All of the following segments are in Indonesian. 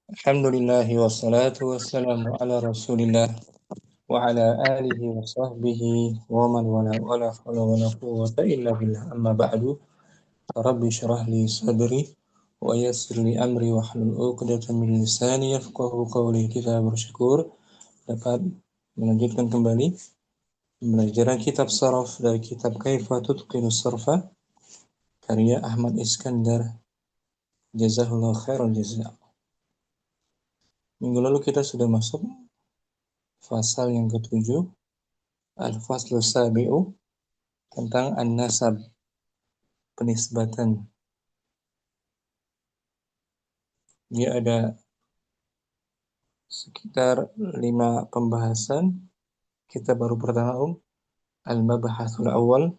Alhamdulillah wassalatu wassalamu ala Rasulillah wa ala alihi wa sahbihi wa man wala hawla wala quwwata illa billah. Amma ba'du. Rabbi shrah li sadri wa yassir li amri wa hlul 'uqdatam min lisani yafqahu qawli. Kita bersyukur dapat melanjutkan kembali pembelajaran kitab saraf dari kitab Kaifa Tutqinu Sarfa karya Ahmad Iskandar, jazahullah khairal jazaa. Minggu lalu kita sudah masuk pasal yang ketujuh, Al-Faslu Sabi'u, tentang An-Nasab, penisbatan. Dia ada sekitar 5 pembahasan. Kita baru pertama, Al-Mabahasul Awal.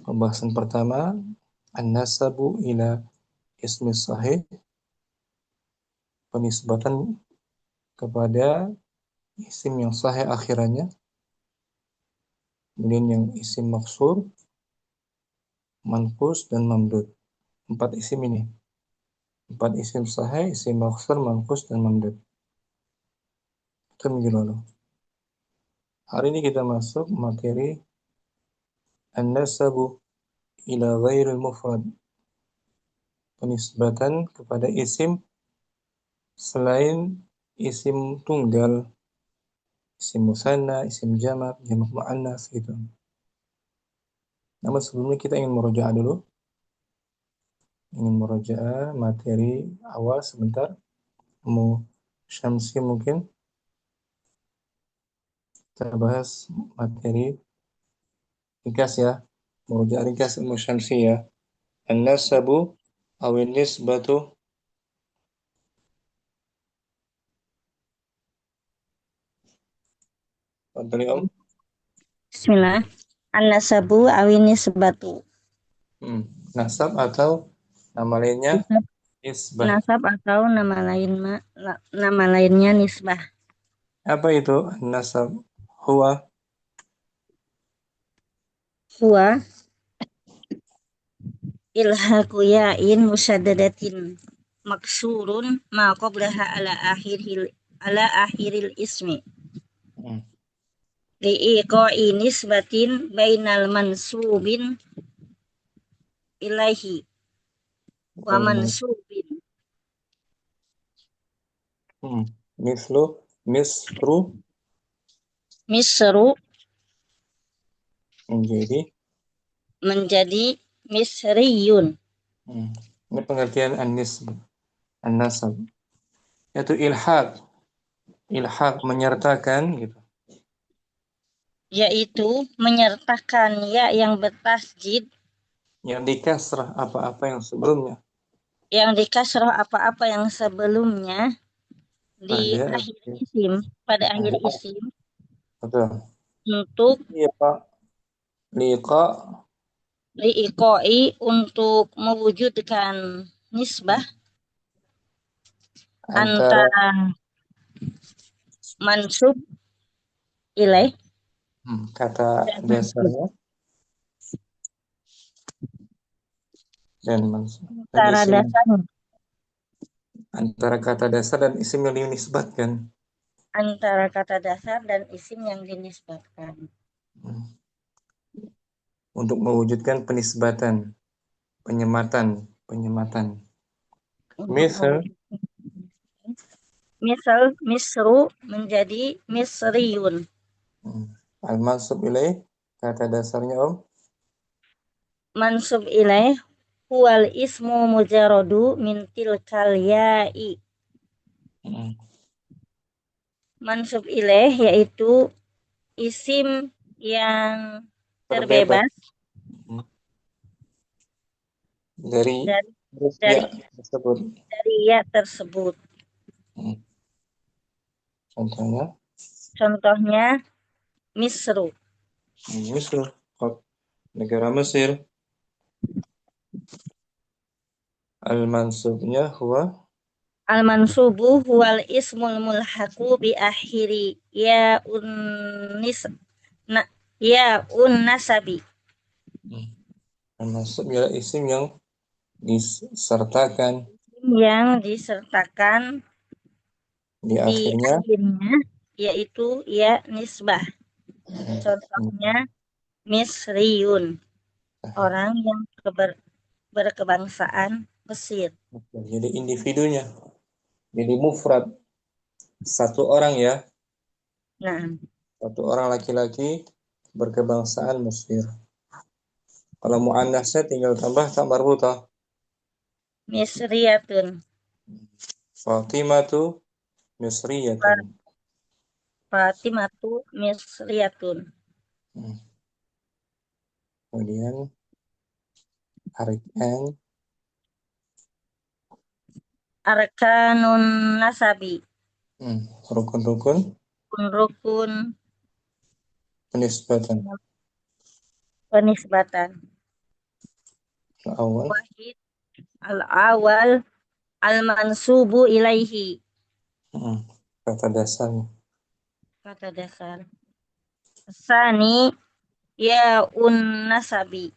Pembahasan pertama, An-Nasabu ila ismi sahih, penisbatan kepada isim yang sahih akhirannya. Kemudian yang isim maksur, manqus, dan mamdud. 4 isim ini. 4 isim sahih, isim maksur, manqus, dan mamdud. Itu minggu lalu. Hari ini kita masuk materi An-Nasabu ila ghairil mufrad, penisbatan kepada isim selain isim tunggal, isim musanna, isim jamak, jamak muannas gitu. Namun sebelumnya kita ingin merujaah dulu. Ingin merujaah materi awal sebentar. Syamsi mungkin kita bahas materi ringkas ya. Merujaah ringkas Syamsi ya. An-nasabu awin nisbatu. Fadhali Om. Bismillah. An-nasabu awini sebatu. Nasab atau nama lainnya Nisab, nisbah. nasab atau nama lainnya nisbah. Apa itu nasab? Huwa Huwa ilhaqu ya'in musaddadatin maksurun ma qablaha ala akhiril ismi. hmm, Li'iqa'i nisbatin bainal mansubin ilaihi wa al- mansubin. hmm, mislu misru Misru menjadi menjadi misriyun. hmm, ini pengertian an-nasab yaitu ilhaq menyertakan gitu, Yaitu menyertakan ya yang bertasjid yang dikasrah apa-apa yang sebelumnya yang dikasroh apa-apa yang sebelumnya di pada akhir isim pada akhir akhir. isim Betul. untuk Iya Pak. Liqa liikoi untuk mewujudkan nisbah antara antara mansub ilaih kata dan mansub dasarnya dan mansub dan antara isim, dasarnya antara kata dasar dan isim yang dinisbatkan. antara kata dasar dan isim yang dinisbatkan Hmm. Untuk mewujudkan penisbatan, penyematan. untuk Misal, mewujudkan misal misru menjadi misriyun. al-mansub ilaih, kata dasarnya Om. Mansub ilaih huwal ismu mujarradu min tilkal ya'i. Hmm. Mansub ilaih yaitu isim yang Terbebas terbebas hmm, dari dari huruf ya dari tersebut. dari ya tersebut. Hmm. Contohnya, Contohnya misru. Misal, negara Mesir, al-mansubnya huwa Al-mansubu huwal ismul mulhaqu bi akhiri ya unnis na ya un nasabi. al-mansub ialah isim yang disertakan yang disertakan di di akhirnya. akhirnya, yaitu ya nisbah. Contohnya Misriyun, orang yang berkebangsaan Mesir. Jadi individunya, jadi mufrad, satu orang ya, Nah, satu orang laki-laki berkebangsaan Mesir. Kalau muannasnya tinggal tambah tak marbutah. Misriyatun, Fatimatu Misriyatun. Fatimatu Misriyatun, Hmm. Kemudian Arkan, Arkanun Nasabi, rukun-rukun rukun penisbatan. penisbatan. Awal, Wahid al-awal al-mansubu ilaihi, hmm, kata dasarnya. kata dasar. Sani ya un nasabi,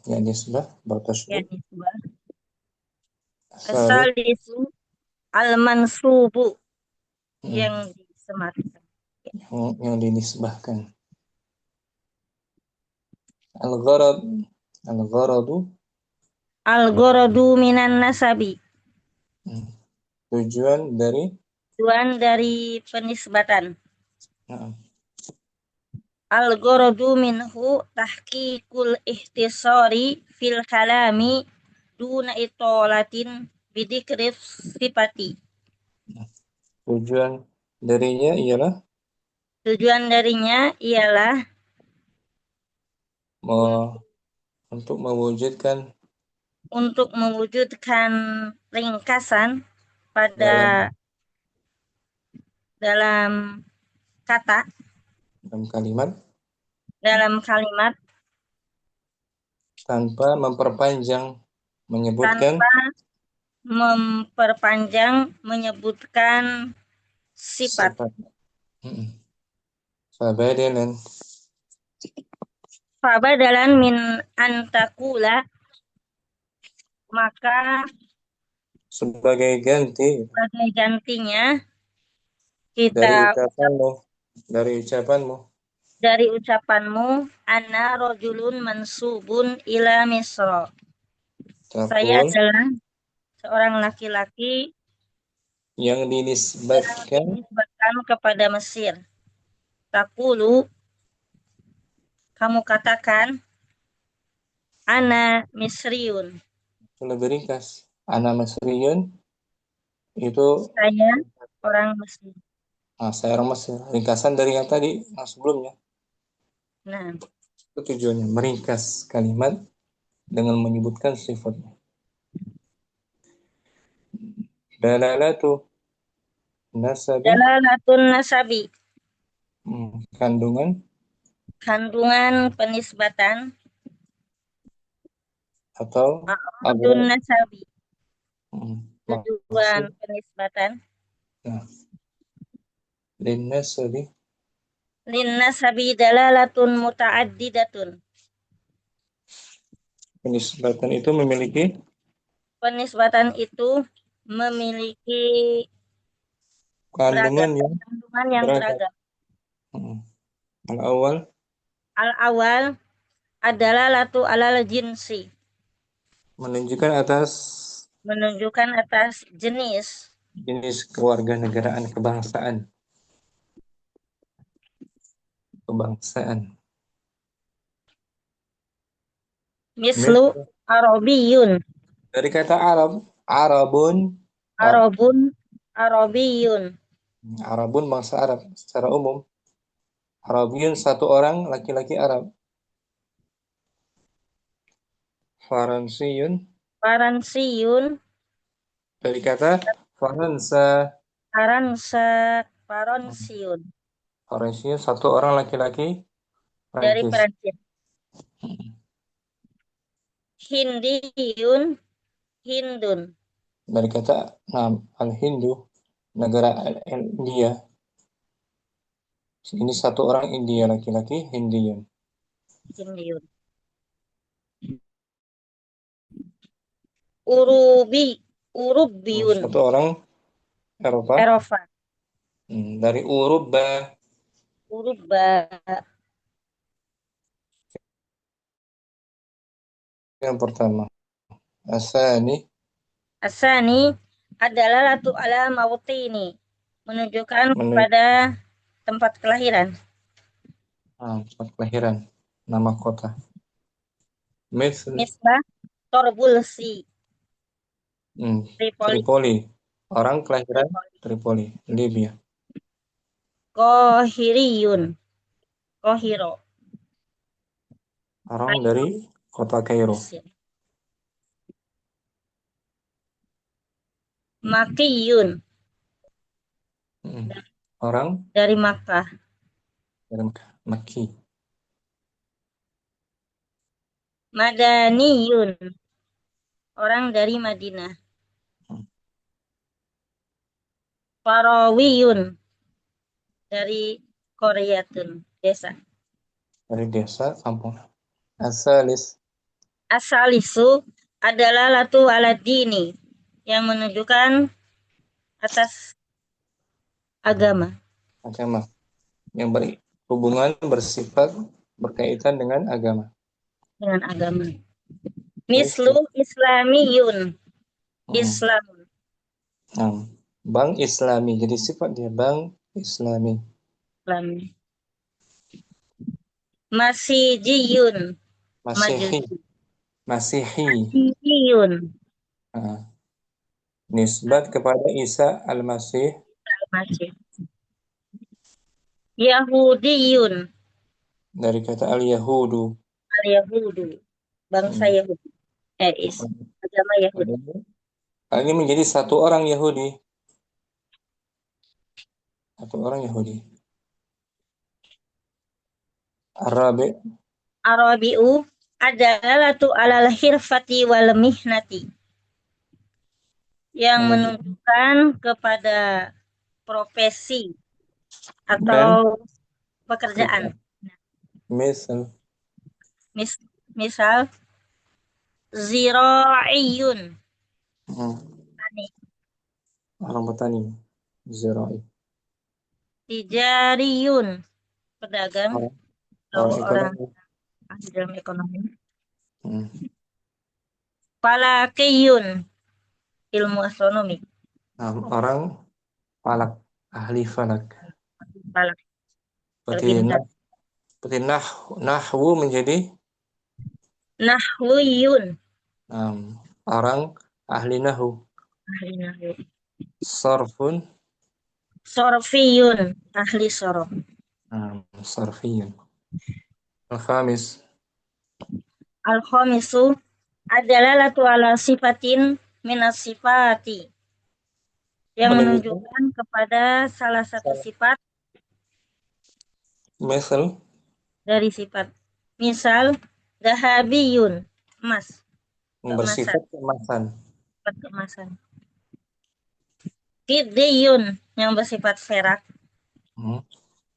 Ya nisbah ya bertasyud. nisbah. Salih, Salisu al-mansubu, yang hmm, disematkan. yang dinisbahkan. Al-gharad, al-gharadu, Al-ghoradu minan nasabi, hmm, tujuan dari, tujuan dari penisbatan. nah, Al-ghoradu minhu tahqiqul ihtisari fil kalami duna itolatin bidikrif sifati. tujuan darinya ialah Tujuan darinya ialah me- untuk mewujudkan untuk mewujudkan ringkasan pada dalam dalam kata, dalam kalimat dalam kalimat, tanpa memperpanjang menyebutkan tanpa memperpanjang menyebutkan sifat. sifat. Hmm. Fabadalan, Fabadalan min antakula, maka sebagai ganti sebagai gantinya dari kita ucap ucapanmu, dari ucapanmu, dari ucapanmu, ana rojulun mansubun ila misro. Saya takul adalah seorang laki-laki yang yang dinisbatkan dinisbatkan kepada Mesir. Takulu, kamu katakan, ana misriun, lebih ringkas. Ana Masriyun itu, saya orang Mesir. saya orang Mesir. Ringkasan dari yang tadi, yang sebelumnya. Nah, Itu tujuannya meringkas kalimat dengan menyebutkan sifatnya. Dalalatu nasabi, dalalatun nasabi, kandungan kandungan penisbatan, atau a'udun nasabi, hmm, tujuan maksud, penisbatan, nah, linnasabi, lin nasabi dalalatun muta'addidatun. penisbatan itu memiliki Penisbatan itu memiliki beragam, kandungan yang kandungan yang beragam. beragam. Hmm. Al-awal Al-awal adalah latu alal jinsi, menunjukkan atas menunjukkan atas jenis. jenis kewarganegaraan kebangsaan. Mislu Arabiyun, Dari kata Arab, Arabun, Arabun, Arabiyun, Arabun bangsa Arab secara umum. Arabiyun satu orang laki-laki Arab. Faransiyun Faransiyun, dari kata Faransa. Faransa, Faransiyun, Faransiyun satu orang laki-laki dari Prancis. Perancis. Hindiyun, Hindun, Dari kata Al-Hindu, negara India. Ini satu orang India laki-laki Hindiyun. Hindiyun. Urubi, Urubiyun, Satu orang Eropa. Eropa, Dari Uruba. Uruba. Yang pertama. Asani. Asani adalah latu ala mautini, menunjukkan Menunjuk pada tempat kelahiran. tempat kelahiran. Nama kota. Misl. Misbah, Torbulsi, Tripoli, Tripoli. Orang kelahiran Tripoli. Tripoli, Libya. Kohiriyun, Kohiro, Orang dari kota Kairo. Mesir. Makiyun, Orang dari Makkah. dari Mekki. Madaniyun, orang dari Madinah. Farawiyun, dari Koreatun, desa. Dari desa kampung. Asalis. Asalisu adalah latu ala dini, yang menunjukkan atas agama. Agama. Yang berhubungan bersifat berkaitan dengan agama. Dengan agama. Mislu islamiyun, Islam. Bank Islami. Jadi sifat dia bank Islami. Islam. Masihiyun, Masehi. Majusi. Masehi. Masihiyun, Nisbat kepada Isa Al-Masih. Masih. Yahudiyun, Dari kata Al-Yahudu. Al-Yahudu, bangsa Yahudi. Agama Yahudi. Ini menjadi satu orang Yahudi. Satu orang Yahudi. Arabi. Arabiu adalah latu alal hirfati wal mihnati, yang menunjukkan kepada profesi atau pekerjaan. Misal zira'iyun, petani. Orang petani. Zirai. Tijariyun, pedagang atau orang ahli dalam ekonomi. Falakiyun, ilmu astronomi. Orang falak, ahli falak. Falak. Seperti nahwu menjadi Nahwiyun, orang ahli nahwu. ahli nahwu. Sarfun. Sorfiyun, ahli sorof. Sarfiyun. Al-khamis. Al-khamisu adalah latu ala sifatin minas sifati, yang menunjukkan kepada salah satu sifat dari sifat. Misal dahabiyun, emas. Bersifat kemasan. Kemasan. Fiddiyun, yang bersifat perak.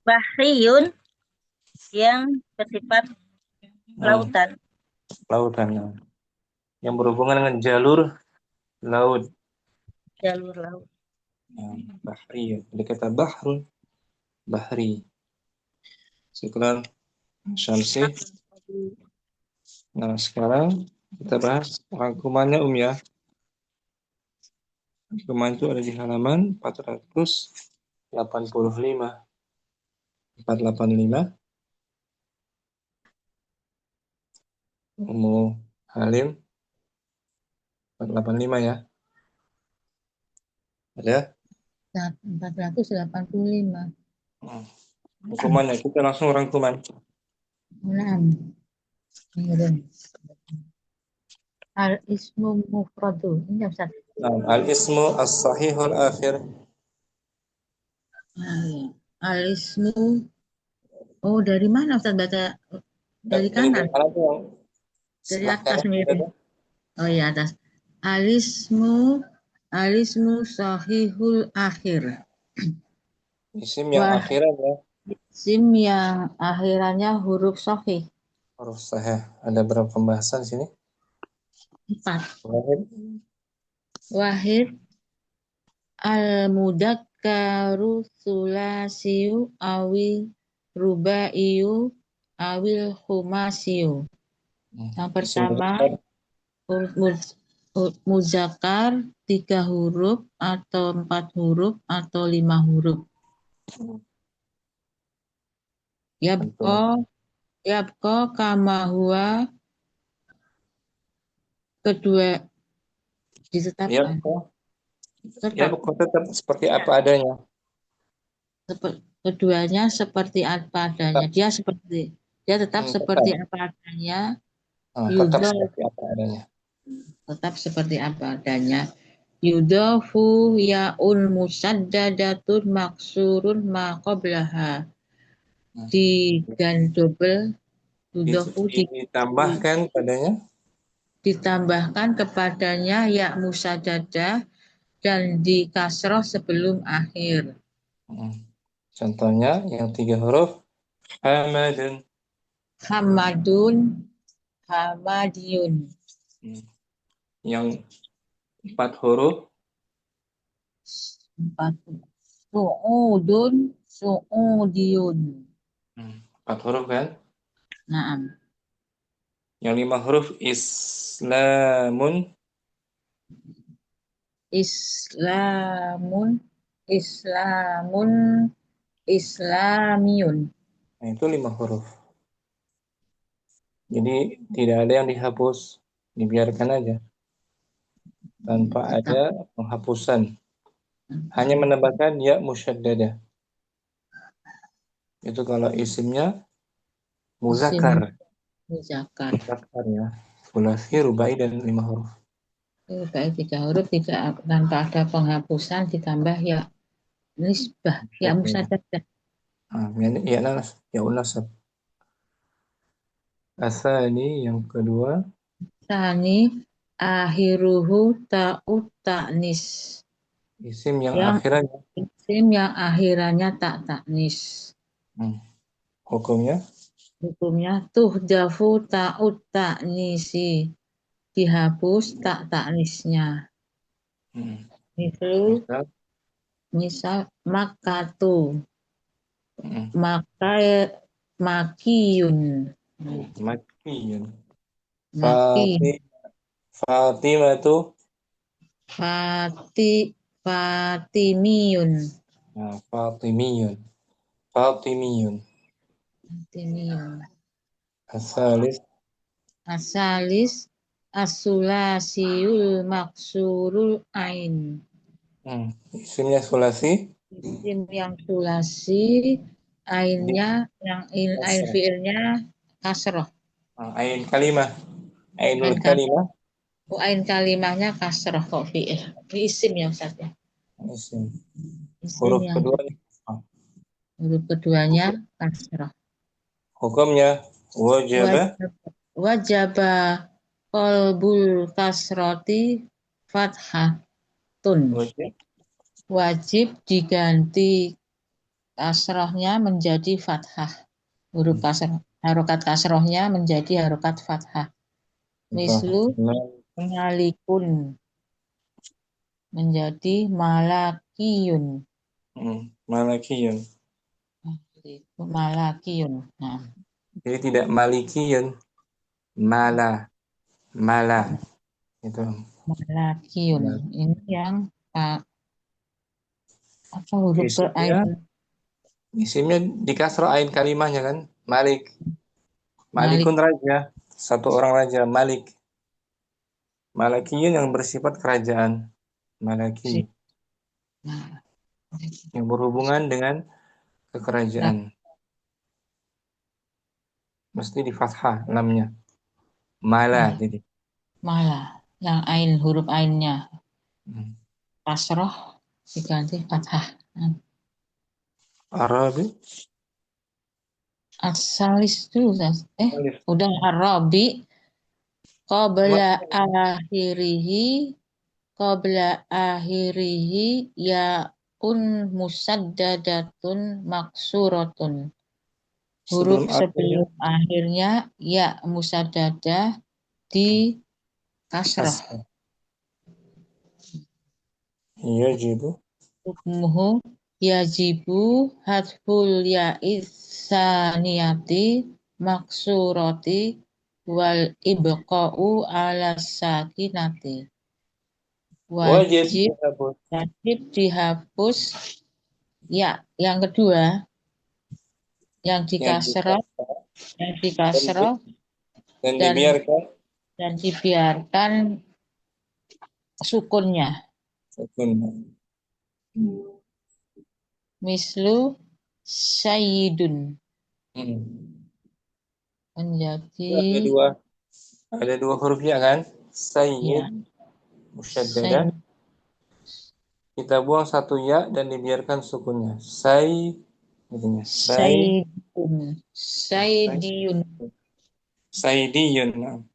Bahriyun, yang bersifat lautan. Lautan. Yang berhubungan dengan jalur laut. Jalur laut. Bahri. Jadi kata bahrun. Bahri. Syukran. Syamsi. Nah, sekarang kita bahas rangkumannya ya. Rangkuman itu ada di halaman 485. 485. Ummu Halim 485 ya. Ada? 485. Rangkumannya kita langsung rangkuman. 6. Al-ismu mufradu. Ini Ustaz. Al-ismu as-sahihul akhir. Al-ismu. Oh, dari mana Ustaz baca? Dari kanan. Dari atas mirip. Oh iya, atas. Al-ismu sahihul akhir. Isim yang akhirannya. Isim yang akhirannya huruf sahih. Huruf sahih. Ada berapa pembahasan di sini? 4. Wahid. Wahid al-mudakkaru sulasiyu awil rubaiyu awil khumasiyu. Yang Isim pertama muzakkar. huruf muzakkar 3 huruf atau 4 huruf atau 5 huruf. Yabqa Betul. yabqa kama huwa kedua Ya, ditetapkan. ya, Tetap tetap seperti apa adanya. keduanya seperti apa adanya. Tetap, Dia tetap seperti tetap. apa adanya. Tetap Yudol seperti apa adanya. tetap seperti apa adanya. Yudofu yaun musaddadatun maksurun ma qablaha. Digan double yudofu Ditambahkan padanya. ditambahkan kepadanya ya musaddadah dan di kasroh sebelum akhir. Contohnya yang 3 huruf. Hamadun. Hamadun, Hamadiyun. Yang 4 huruf. 4. Su'udun, Su'udiyun. 4 huruf kan. Naam. Yang 5 huruf. Islamun. Islamun, Islamun, Islamiyun. Nah, itu 5 huruf. Jadi tidak ada yang dihapus. Dibiarkan aja. Tanpa ada penghapusan. Hanya menambahkan ya musyaddadah. Itu kalau isimnya muzakkar. Muzakkar. Muzakkar ya. Sulasi, rubai, dan 5 huruf. Rubai 3 huruf tidak tanpa ada penghapusan ditambah ya nisbah, ya musaddadah. Ya nas, ya unasab. Asani yang kedua. Tani akhiruhu ta'ut ta'nis. Isim yang Yang akhirannya. isim yang akhirannya tak ta'nis. Hukumnya. Hukumnya tuhdafu ta'ut ta'nisi. Dihapus tak ta'nisnya. Misal makatu. Makiyun. Makiyun. Maki. Fatimah itu. Fatimiyun. Fatimiyun. Fatimiyun. Asalis. As-sulasiyul maksurul ain. Isimnya sulasi. Isim yang sulasi, ainnya yang ain fiilnya kasroh. Ain kalimah. Ainul kalimah. Ain kalimahnya kasroh kok fiil. Isim ya Ustaz ya. Isim. Huruf keduanya kasroh. Hukumnya Wajaba qalbul kasroti fathatun. Wajib diganti kasrohnya menjadi fathah. Huruf kasroh, harokat kasrohnya menjadi harokat fathah. Mislu malikun menjadi malakiyun. Malakiyun. Malakiyun. Nah. Jadi tidak malikiyun. Mala. Itu. Malakiyun. Ini yang apa huruf isimnya di kasroh ain kalimahnya kan. Malikun raja. Satu orang raja. Malik. Malakiyun yang bersifat kerajaan. Malaki. Yang berhubungan dengan kekerajaan. Mesti di fathah lamnya. Mala jadi. Mala. Yang ain, huruf ainnya. Kasroh diganti fathah. Arabi. Asalis dulu. Udah Arabi. Qabla akhirihi yaun musaddadatun maksuratun. Huruf sebelum akhirnya ya musaddadah di kasroh. kasrah. Yajibu. Hukmuhu yajibu hadful ya'iz saniyati maksurati wal ibqa'u ala sakinati. Wajib Wajib dihapus. dihapus ya yang kedua yang Yang dikasroh dikasrah dan dan dibiarkan dibiarkan sukunnya. sukun. Mislu sayyidun Hmm. menjadi Ada dua huruf ya kan? ya Sayyid musyaddadah. sayyid Kita buang satu ya dan dibiarkan sukunnya. Gitu. sayyidun sayyidiyun Sayyidiyun.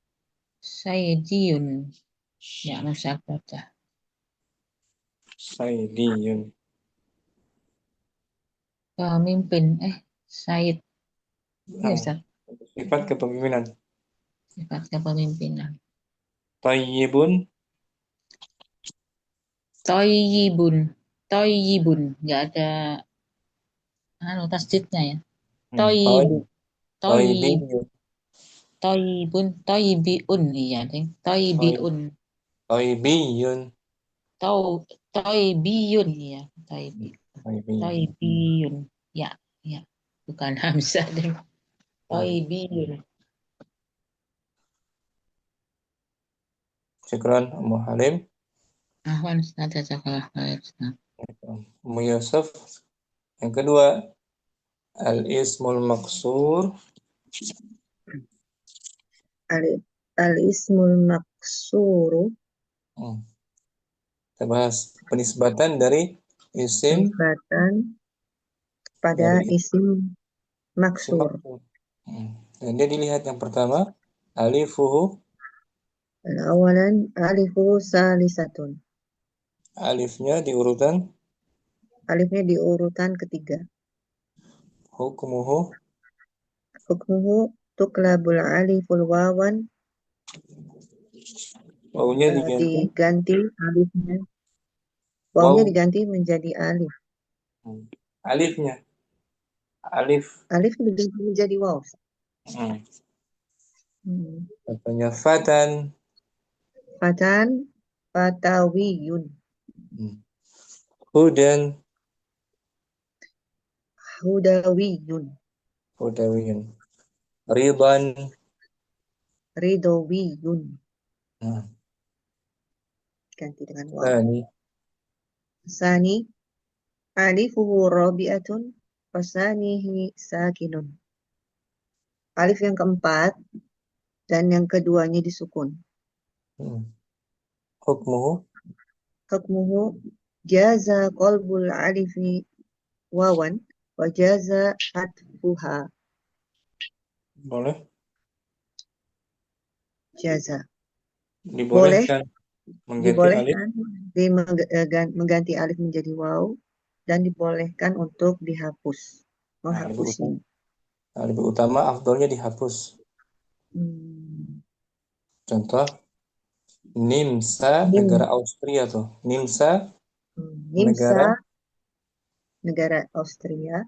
sayyidiyun ya musyabadah. Sayyidiyun. Pemimpin Said ya Nah, Ustaz, sifat kepemimpinan. sifat kepemimpinan. Tayyibun. Toyibun toyibun nggak ada tasdidnya ya. Toyibun toyib Tayyibiyun. toyibun toyibiun iya ding toyibiun Tayyibiyun. toyibiyun iya Tayyibiyun. toyibiyun ya ya bukan hamzah ding toyibiyun. Syukran Ummu Halim. Ahwan Ustaz jazakallah khair. Ummu Yusuf. Yang kedua, al-ismul maqsur. Al-ismul maksuru Kita bahas penisbatan dari isim nisbatan pada dari isim maksur. Dan dia dilihat yang pertama, alifuhu. Awalan alifu salisatun. Alifnya di urutan. Alifnya di urutan ketiga. Hukmuhu. Hukmuhu tuklabul aliful wawan. Wawunya diganti alifnya. Wawunya diganti menjadi alif. Alifnya. Alif diganti menjadi waw. Contohnya fatan. Fatawiyun. Hudan. Hudawiyun. Ridan. Ridawiyun. Ganti dengan waw. Sani alifuhu rabi'atun fasanihi sakinun. Alif yang keempat dan yang keduanya disukun. Hukmuhu jaza qalbul alifi wawan wa jaza hatfuha. Boleh. Jaza. Dibolehkan mengganti alif menjadi waw dan dibolehkan untuk dihapus. Menghapusnya. Lebih utama afdolnya dihapus. Contoh Nimsa negara Austria tuh. Nimsa negara Austria.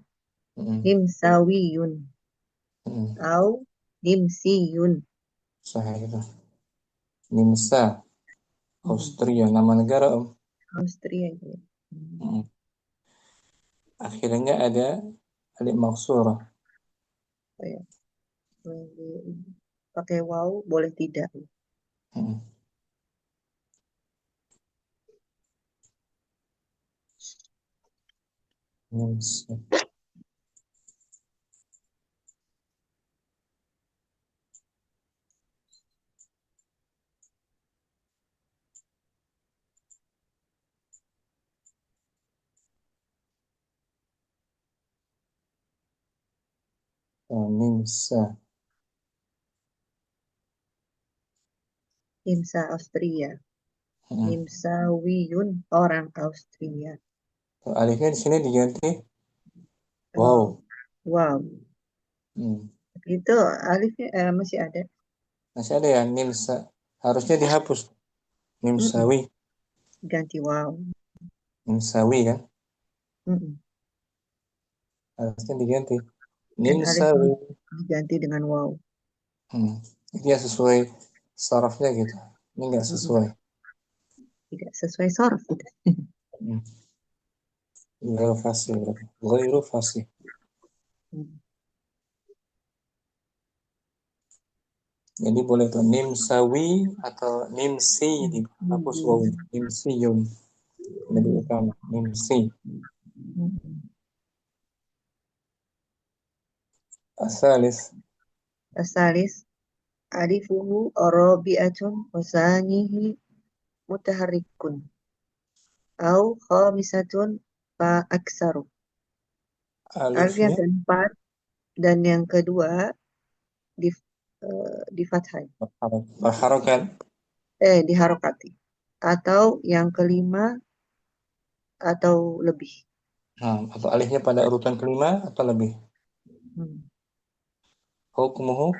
Nimsawiyun. Atau Nimsiyun. Sahih itu. Nimsa Austria nama negara Austria itu. Akhirnya ada alif maksurah. Pakai waw boleh tidak. Nimsa. Nimsa Austria. Nimsawiyun orang Austria. Alifnya di sini diganti wow. Wow. Itu alifnya masih ada. Masih ada ya Nimsa. Harusnya dihapus. Nimsawi. Ganti waw. Nimsawi kan? Mm-mm. Harusnya diganti. Dan alif Nimsawi. diganti dengan waw. Itu ya sesuai sarafnya gitu. Ini nggak Mm-mm. sesuai. Tidak sesuai sorof gitu. Hmm. Ghairu fasih berarti. Ghairu fasih. Mm. Jadi boleh tuh nimsawi atau nimsi dihapus waw. Nimsiyun. Jadi utama. Nimsi. Mm-mm. Asalis. Asalis alifuhu arabiatun wasanihi mutaharrikun au khamisatun fa aksaru. Alif yang Alifnya keempat dan yang kedua di fathah, berharokat. diharokati, atau yang kelima atau lebih. Nah, atau alifnya pada urutan kelima atau lebih. Hmm. Hukmuhu.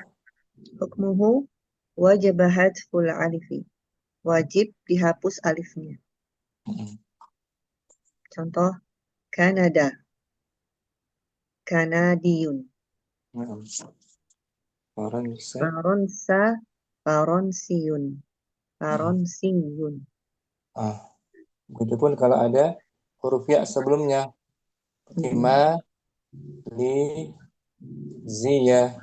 Hukmuhu wajib hadful alifi. Wajib dihapus alifnya. Contoh Kanada, Kanadiun, Faransa. Faronsa, Faronsiun, Faronsiyun. Begitupun kalau ada huruf ya sebelumnya. Ma, li, ziya,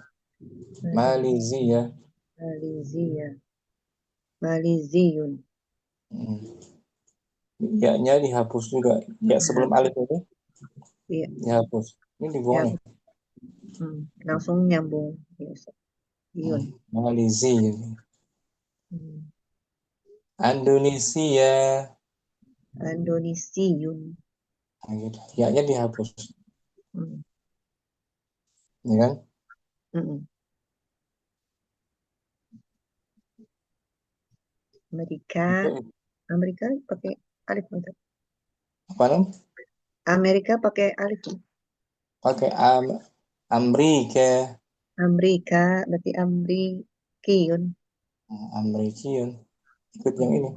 malizia. Malizia, Maliziyun. Ya-nya dihapus juga. Ya sebelum alif itu Iya, dihapus. Ini dibuang ya. nih. Langsung nyambung. Yun. Malizia. Hmm. Indonesia. Indonesiyun. Nah, gitu. Ya-nya dihapus. Hmm. Ya kan? Mm-mm. Amerika, Amerika pakai alif enggak? Apa namanya? Amerika pakai alif. Pakai Amerika. Amerika berarti Amrikiyun. Amerikian. Ikut yang ini.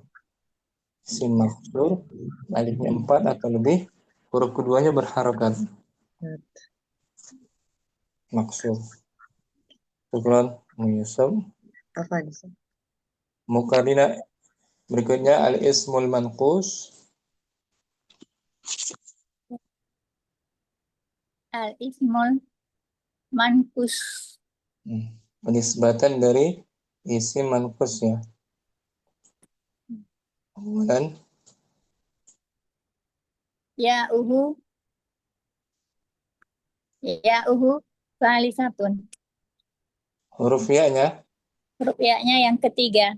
Sin maksur. Alifnya 4 atau lebih. Huruf keduanya berharokat. Maksur. Syukran. Menyusul. Apa nih? Mukadina. Berikutnya al-ismul manqus. Al-ismul mankus. Penisbatan dari isim manqus ya. Kemudian Ya'uhu. Ya'uhu salisatun. huruf ya-nya. Huruf ya-nya yang ketiga.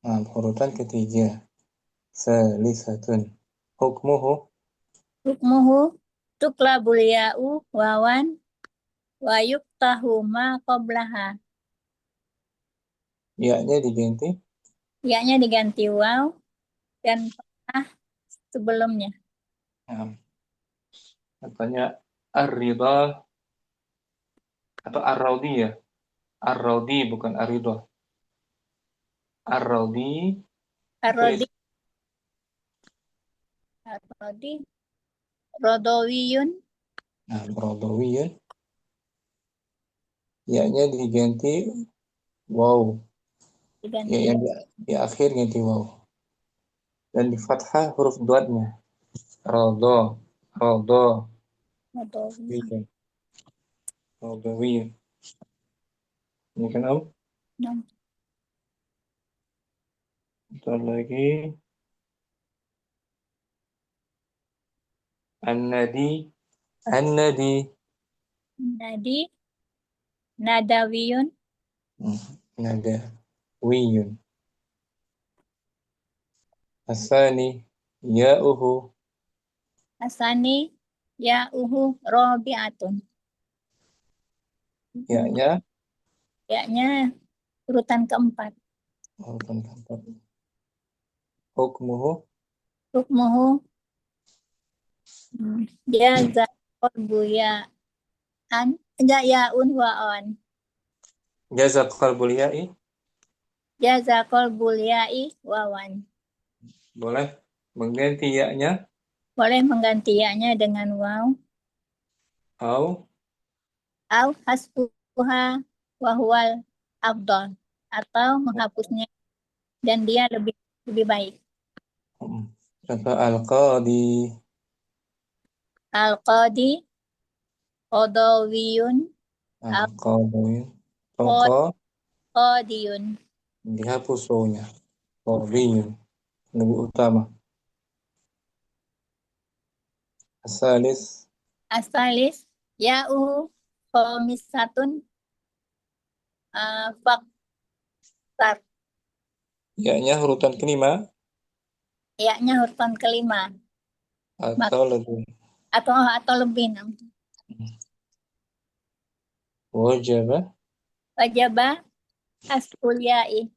Nah, urutan ketiga. Salisatun. Hukmuhu. Hukmuhu tuklabul ya'u wawan wa yuktahu ma qablaha. Ya-nya diganti. Ya-nya diganti waw dan fathah sebelumnya. Nah, katanya ar-ridha atau ar-raudi ya. Ar-raudi bukan ar-ridha. Ar-raudi Ar-rodi. Ar-rodi. Rodowiyun. Nah, radawiyun. Ya-nya diganti wow. Diganti Ya yang di akhir ganti wow. Dan di fathah huruf duatnya. Radha. Radha. Rodowiyun. Radawiyun. Ini kan Om? Nah, Bentar lagi. An-nadi. An-nadi. Nadi. Nadawiyun. Nada. Wiyun. Asani. Ya'uhu. Asani. Ya'uhu robi'atun. Ya-nya. Ya-nya urutan keempat. Urutan keempat. Hukmuhu. Hukmuhu dia zakor buyaan enggak yaun wa on. Jaza qalbul ya'i. Jaza qalbul ya'i wawan. Boleh mengganti ya-nya Boleh mengganti ya-nya dengan waw. au Au hasbuha wahwal afdal. Atau menghapusnya dan dia lebih baik. contoh al-qadi Al-qadi qadawiyun al-qadi tongko qadiyun. dihapus o-nya qadiyun lebih utama. Asalis Asalis ya'u khomisatun faktar. ya-nya urutan kelima Ya-nya urutan kelima atau lebih atau lebih. wajibah Wajibah hasbul ya'i.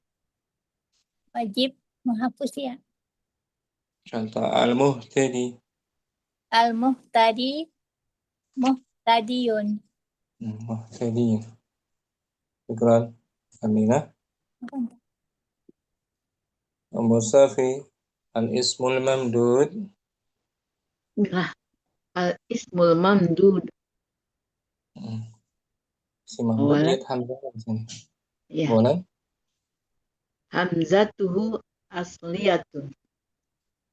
Wajib menghapus ya. contoh al-muhtadi Al-muhtadi muhtadiyun. muhtadi Syukran Aminah. Musafi al-ismul mamdud Nah, al-ismul mamdud. si mamdud Boleh. lihat hamzah di sini. Ya. Boleh. Hamzatuhu asliyatun.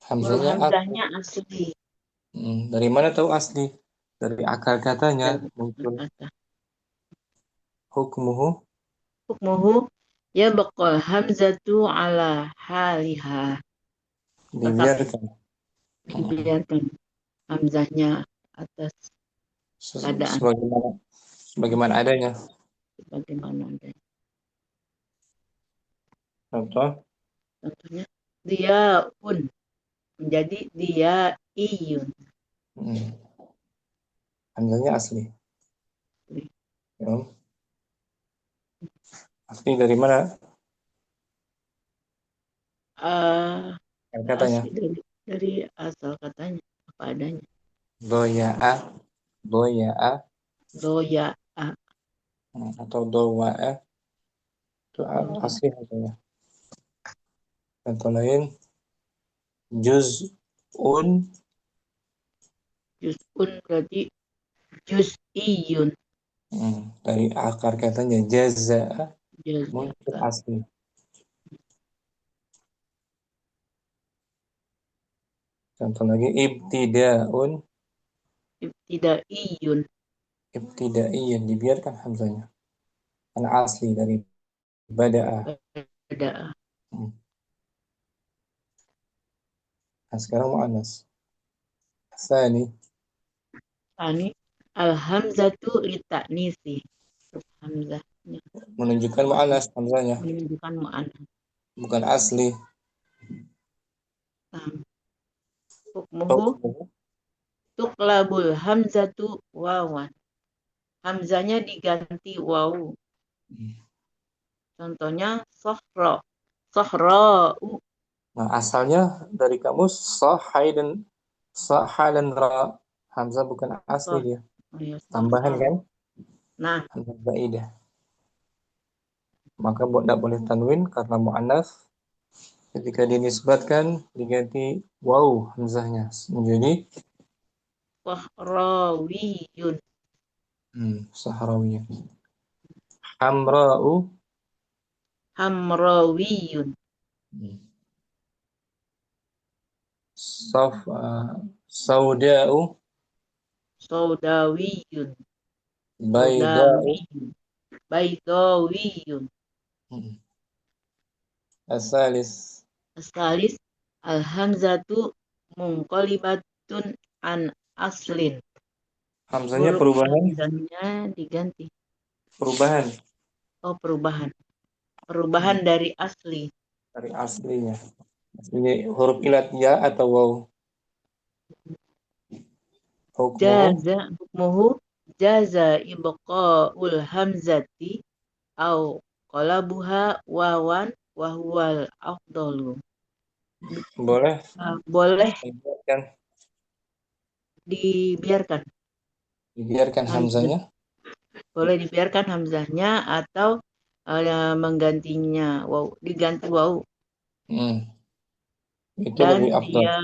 Hamzahnya asli. Dari mana tahu asli? Dari akar katanya muncul. Hukmuhu Ya bakal hamzatu ala haliha. Dibiarkan hamzahnya atas keadaan sebagaimana adanya. Bagaimana adanya. Contohnya dia pun menjadi dia iyun. Hamzahnya asli. Ya. Asli dari mana? Katanya. Asli dari asal katanya apa adanya. Doya'a atau dowa'a itu asli katanya. Contoh lain juz'un berarti juz'iyun. Dari akar katanya jaza'a muncul asli. Contoh lagi ibtidaiyun dibiarkan hamzanya karena asli dari bada'a. Nah, sekarang mu'annas. Tsani al-hamzatu litaknisi. Hamzahnya menunjukkan mu'annas hamzanya. Menunjukkan mu'annas. Bukan asli. Hukmuhu tuqlabul hamzatu wawan. Hamzanya diganti waw. Contohnya sohra'u. Nah, asalnya dari kamus sahai dan ra. Hamzah bukan asli dia. Tambahan kan? Nah, hamzah zaidah. Maka tidak boleh tanwin karena mu'annas. Ketika dinisbatkan diganti waw hamzahnya menjadi sahrawiyun. Sahrawiyun. Hamrawiyun. Saudawiyun. Baydawiyun. Asalis al-hamzatu munqalibatun an aslin. Hamzanya perubahan. Hamzanya diganti. Perubahan. Perubahan dari asli. Dari aslinya. Aslinya huruf ilat ya atau waw. Hukmuhu jaza ibqa'ul hamzati au qalabuha wawan wa huwal afdalu. Boleh dibiarkan hamzanya. Boleh dibiarkan hamzahnya atau menggantinya waw, diganti waw, Itu dan lebih afdal. dia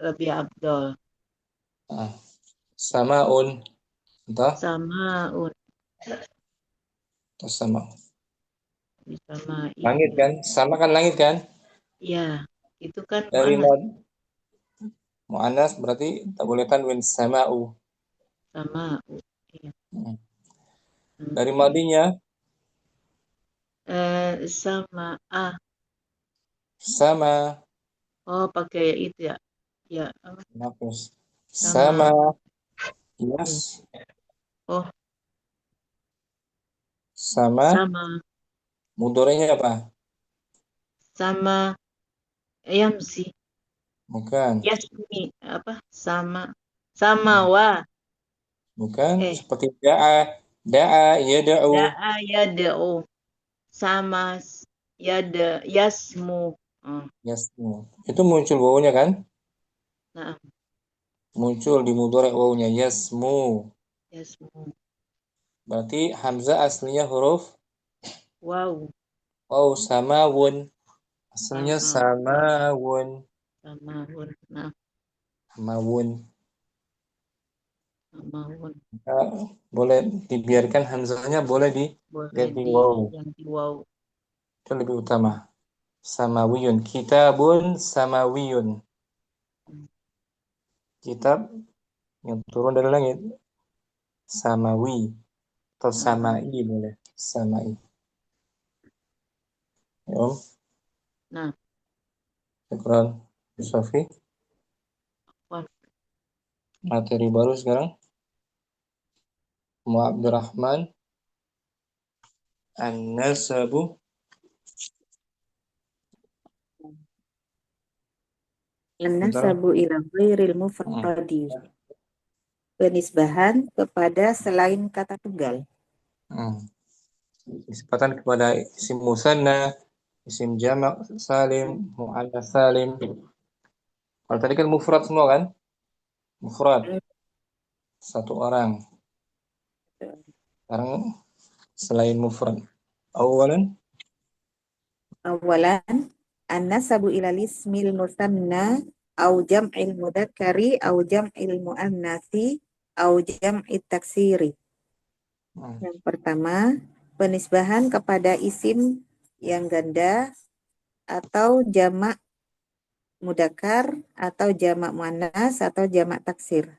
lebih afdol. Samaun, entah Samaun, atau sama. disamain. Langit kan? Sama kan langit kan? Ya, itu kan Dari muannas. mu'annas berarti tak boleh tanwin sama'u. Sama. Iya. Dari madinya Sama sama. oh pakai itu ya. Ya, apa? Nafas. Sama. Sama. Yes. Oh, Sama. sama. Mudorenya apa? Sama yamsi. Bukan. Yasmi apa? Sama wa. Bukan. Eh, Seperti da'a. Da'a, yada'u. da'a yada'u. Sama yasmu. Yasmu. Itu muncul wawunya kan? Nah, Muncul di mudorek wawunya. Yasmu. yasmu. Berarti hamzah aslinya huruf Wow. waw, samawun. Aslinya Sama. samawun. Samawun. Nah, Samawun. samawun. Boleh dibiarkan hamzahnya, boleh Boleh diganti waw. diganti wow. Itu lebih utama. Samawiyun. Kitabun samawiyun. Kitab yang turun dari langit. Samawi. Atau samai boleh. Samai. Ya, Om. Nah, Syukran. Sofi. Wan. Materi baru sekarang. Mu Abdurrahman. An-nasabu. An-nasabu ila ghairil mufradi. Penisbahan kepada selain kata tunggal. Nisbatan kepada isim musanna, isim jamak salim, mu'annas salim. Kalau tadi kan mufrad semua kan? Mufrad. Satu orang. Sekarang selain mufrad. Awalan. An-nasabu ila ismil musanna au jam'il mudzakkari au jam'il muannatsi au jam'it taksiri. Yang pertama, penisbahan kepada isim yang ganda atau jamak mudzakkar atau jamak muannas atau jamak taksir.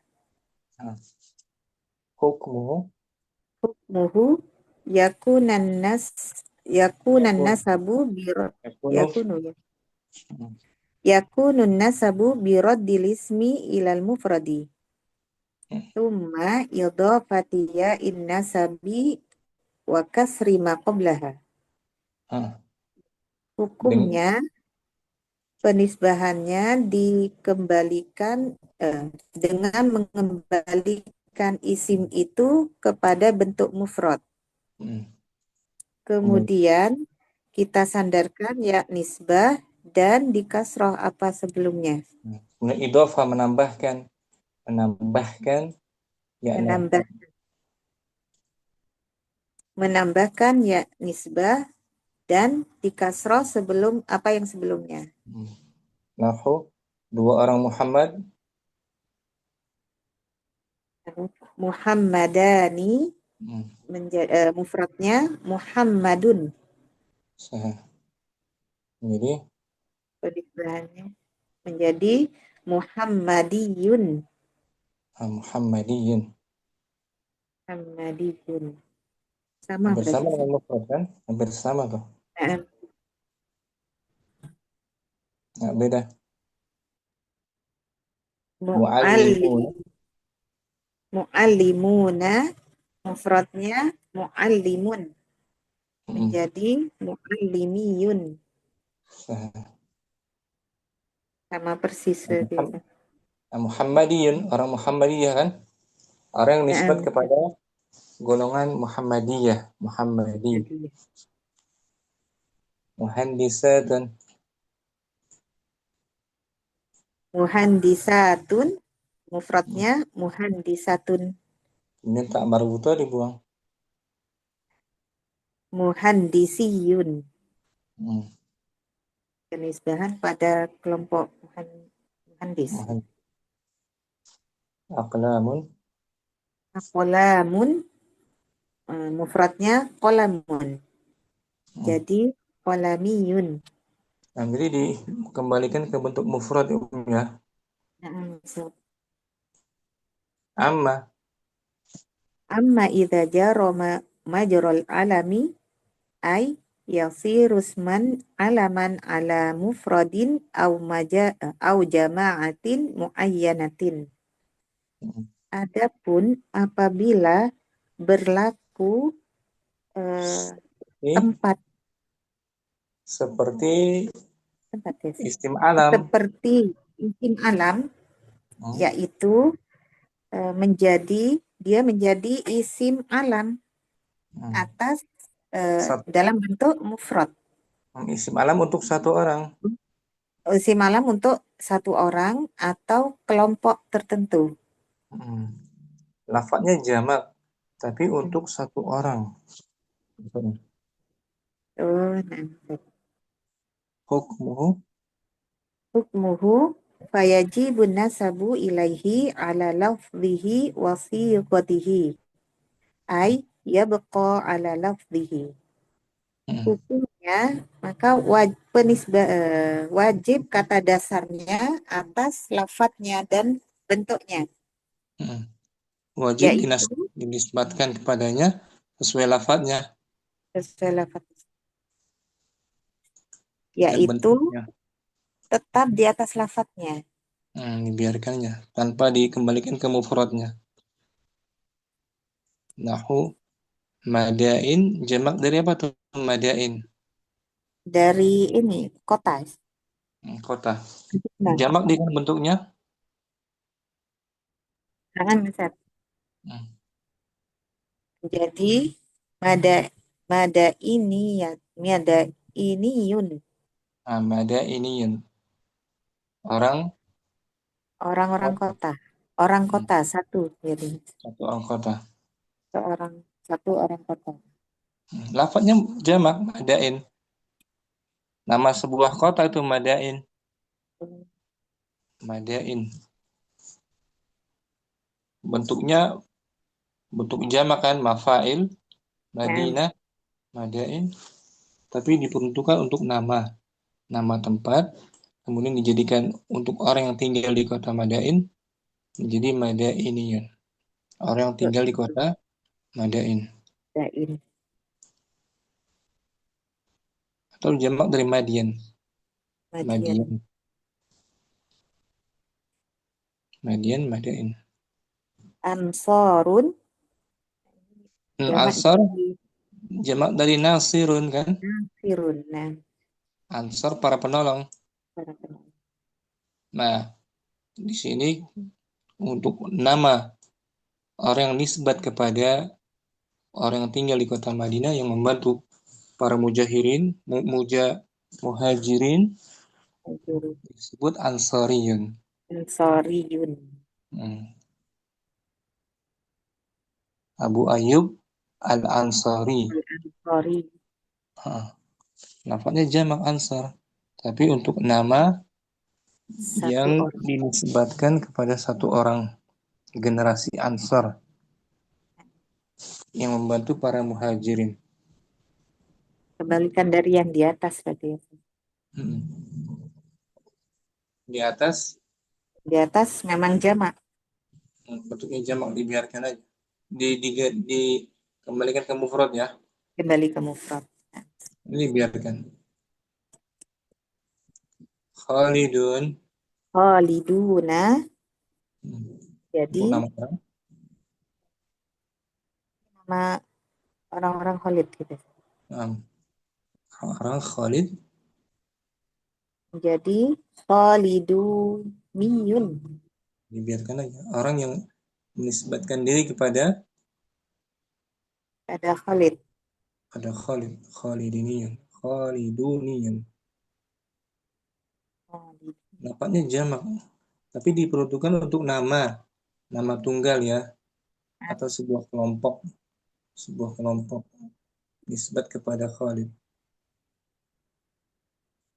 Hukmuhu yakunan nasabu yakunun nasabu biraddil ismi ilal mufradi. Tsumma idhafatiya in nasabi wa kasri ma qablaha. Hukumnya penisbahannya dikembalikan dengan mengembalikan isim itu kepada bentuk mufrad. Kemudian kita sandarkan ya nisbah dan dikasroh apa sebelumnya. Idhofah menambahkan ya Menambahkan ya nisbah dan dikasroh sebelum apa yang sebelumnya. Nahu, dua orang Muhammad. Muhammadani mufradnya Muhammadun. Jadi Penisbahannya menjadi Muhammadiyun. Muhammadiyun. Muhammadiyun. Sama Hampir berarti. sama dengan mufrad kan? Hampir sama tuh. Nggak beda. Mu'allimuna mufradnya mu'allimun menjadi mu'allimiyun. Sama persis. Muhammadiyun, orang Muhammadiyah kan? Orang yang nisbat kepada golongan Muhammadiyah. Muhandisatun. Muhandisatun mufradnya muhandisatun. Kemudian tak marbuta dibuang. muhandisiyun. Hmm. Penisbahan pada kelompok muhandis. Aqlamun. Qolamun, mufradnya qolamun. Jadi qolamiyun. Nah, jadi dikembalikan ke bentuk mufrad ya. Amma. Amma idza jara majral alami ay yasirusman alaman ala mufradin au jama'atin muayyanatin. Adapun apabila berlaku tempat Seperti ya, isim alam. seperti isim alam, yaitu dia menjadi isim alam atas dalam bentuk mufrad. Isim alam untuk satu orang. Isim alam untuk satu orang atau kelompok tertentu. Lafadznya jamak, tapi untuk satu orang. Hukmuhu fayajibun nasabu ilaihi ala lafzihi wa siqatihi ay yabqa ala lafzihi. Hukumnya maka wajib kata dasarnya atas lafadznya dan bentuknya. Wajib dinisbatkan kepadanya sesuai lafadznya. Sesuai lafadz. Yaitu tetap di atas lafadznya. Dibiarkannya tanpa dikembalikan ke mufradnya. Nahu madain, jamak dari apa tuh madain? Dari ini kota. Kota. Jamak dengan bentuknya? Jangan Ustaz. Jadi mada iniyun. Mada iniyun. Orang-orang kota. Orang kota satu jadi. Satu orang kota. Satu orang kota. Lafadznya jamak madain. Nama sebuah kota itu madain. Madain. Bentuk jamak kan mafail, Madinah, madain. Tapi diperuntukkan untuk nama tempat, kemudian dijadikan untuk orang yang tinggal di kota Madain menjadi madainiyun. Orang yang tinggal di kota Madain. Atau jamak dari Madian. Madain. Ansarun. Ansar jamak dari nasirun kan? Nasirun. Ansar para penolong. Nah, di sini untuk nama orang yang nisbat kepada orang yang tinggal di kota Madinah yang membantu para muhajirin disebut ansariyun. Abu Ayyub al-Ansari. Lafadznya jamak ansar, tapi untuk nama yang dinisbatkan kepada satu orang, generasi ansar yang membantu para muhajirin. Kebalikan dari yang di atas berarti. Di atas? Di atas memang jamak. Bentuknya jamak, dibiarkan aja. Dikembalikan ke mufrad ya. Kembali ke mufrad. Ini biarkan. Khaliduna. Jadi nama orang-orang Khalid gitu. Orang Khalid. Jadi Khaliduniyun. Dibiarkan aja. Orang yang menisbatkan diri kepada Khalid. Ada Khalid, Khaliduniyun. Lafadznya jamak, tapi diperuntukkan untuk nama tunggal ya, atau sebuah kelompok. nisbat kepada Khalid.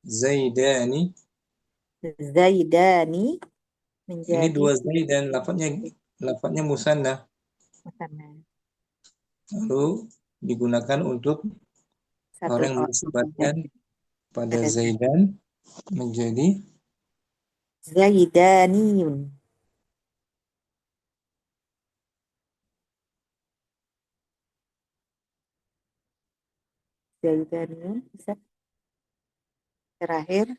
Zaidani, Zaidani ini menjadi dua Zaidan, lafadznya musanna. musanna. Lalu digunakan untuk Satu orang yang orang menisbatkan pada pada Zaidan menjadi Zaidaniyun. Zaidaniyun bisa. Terakhir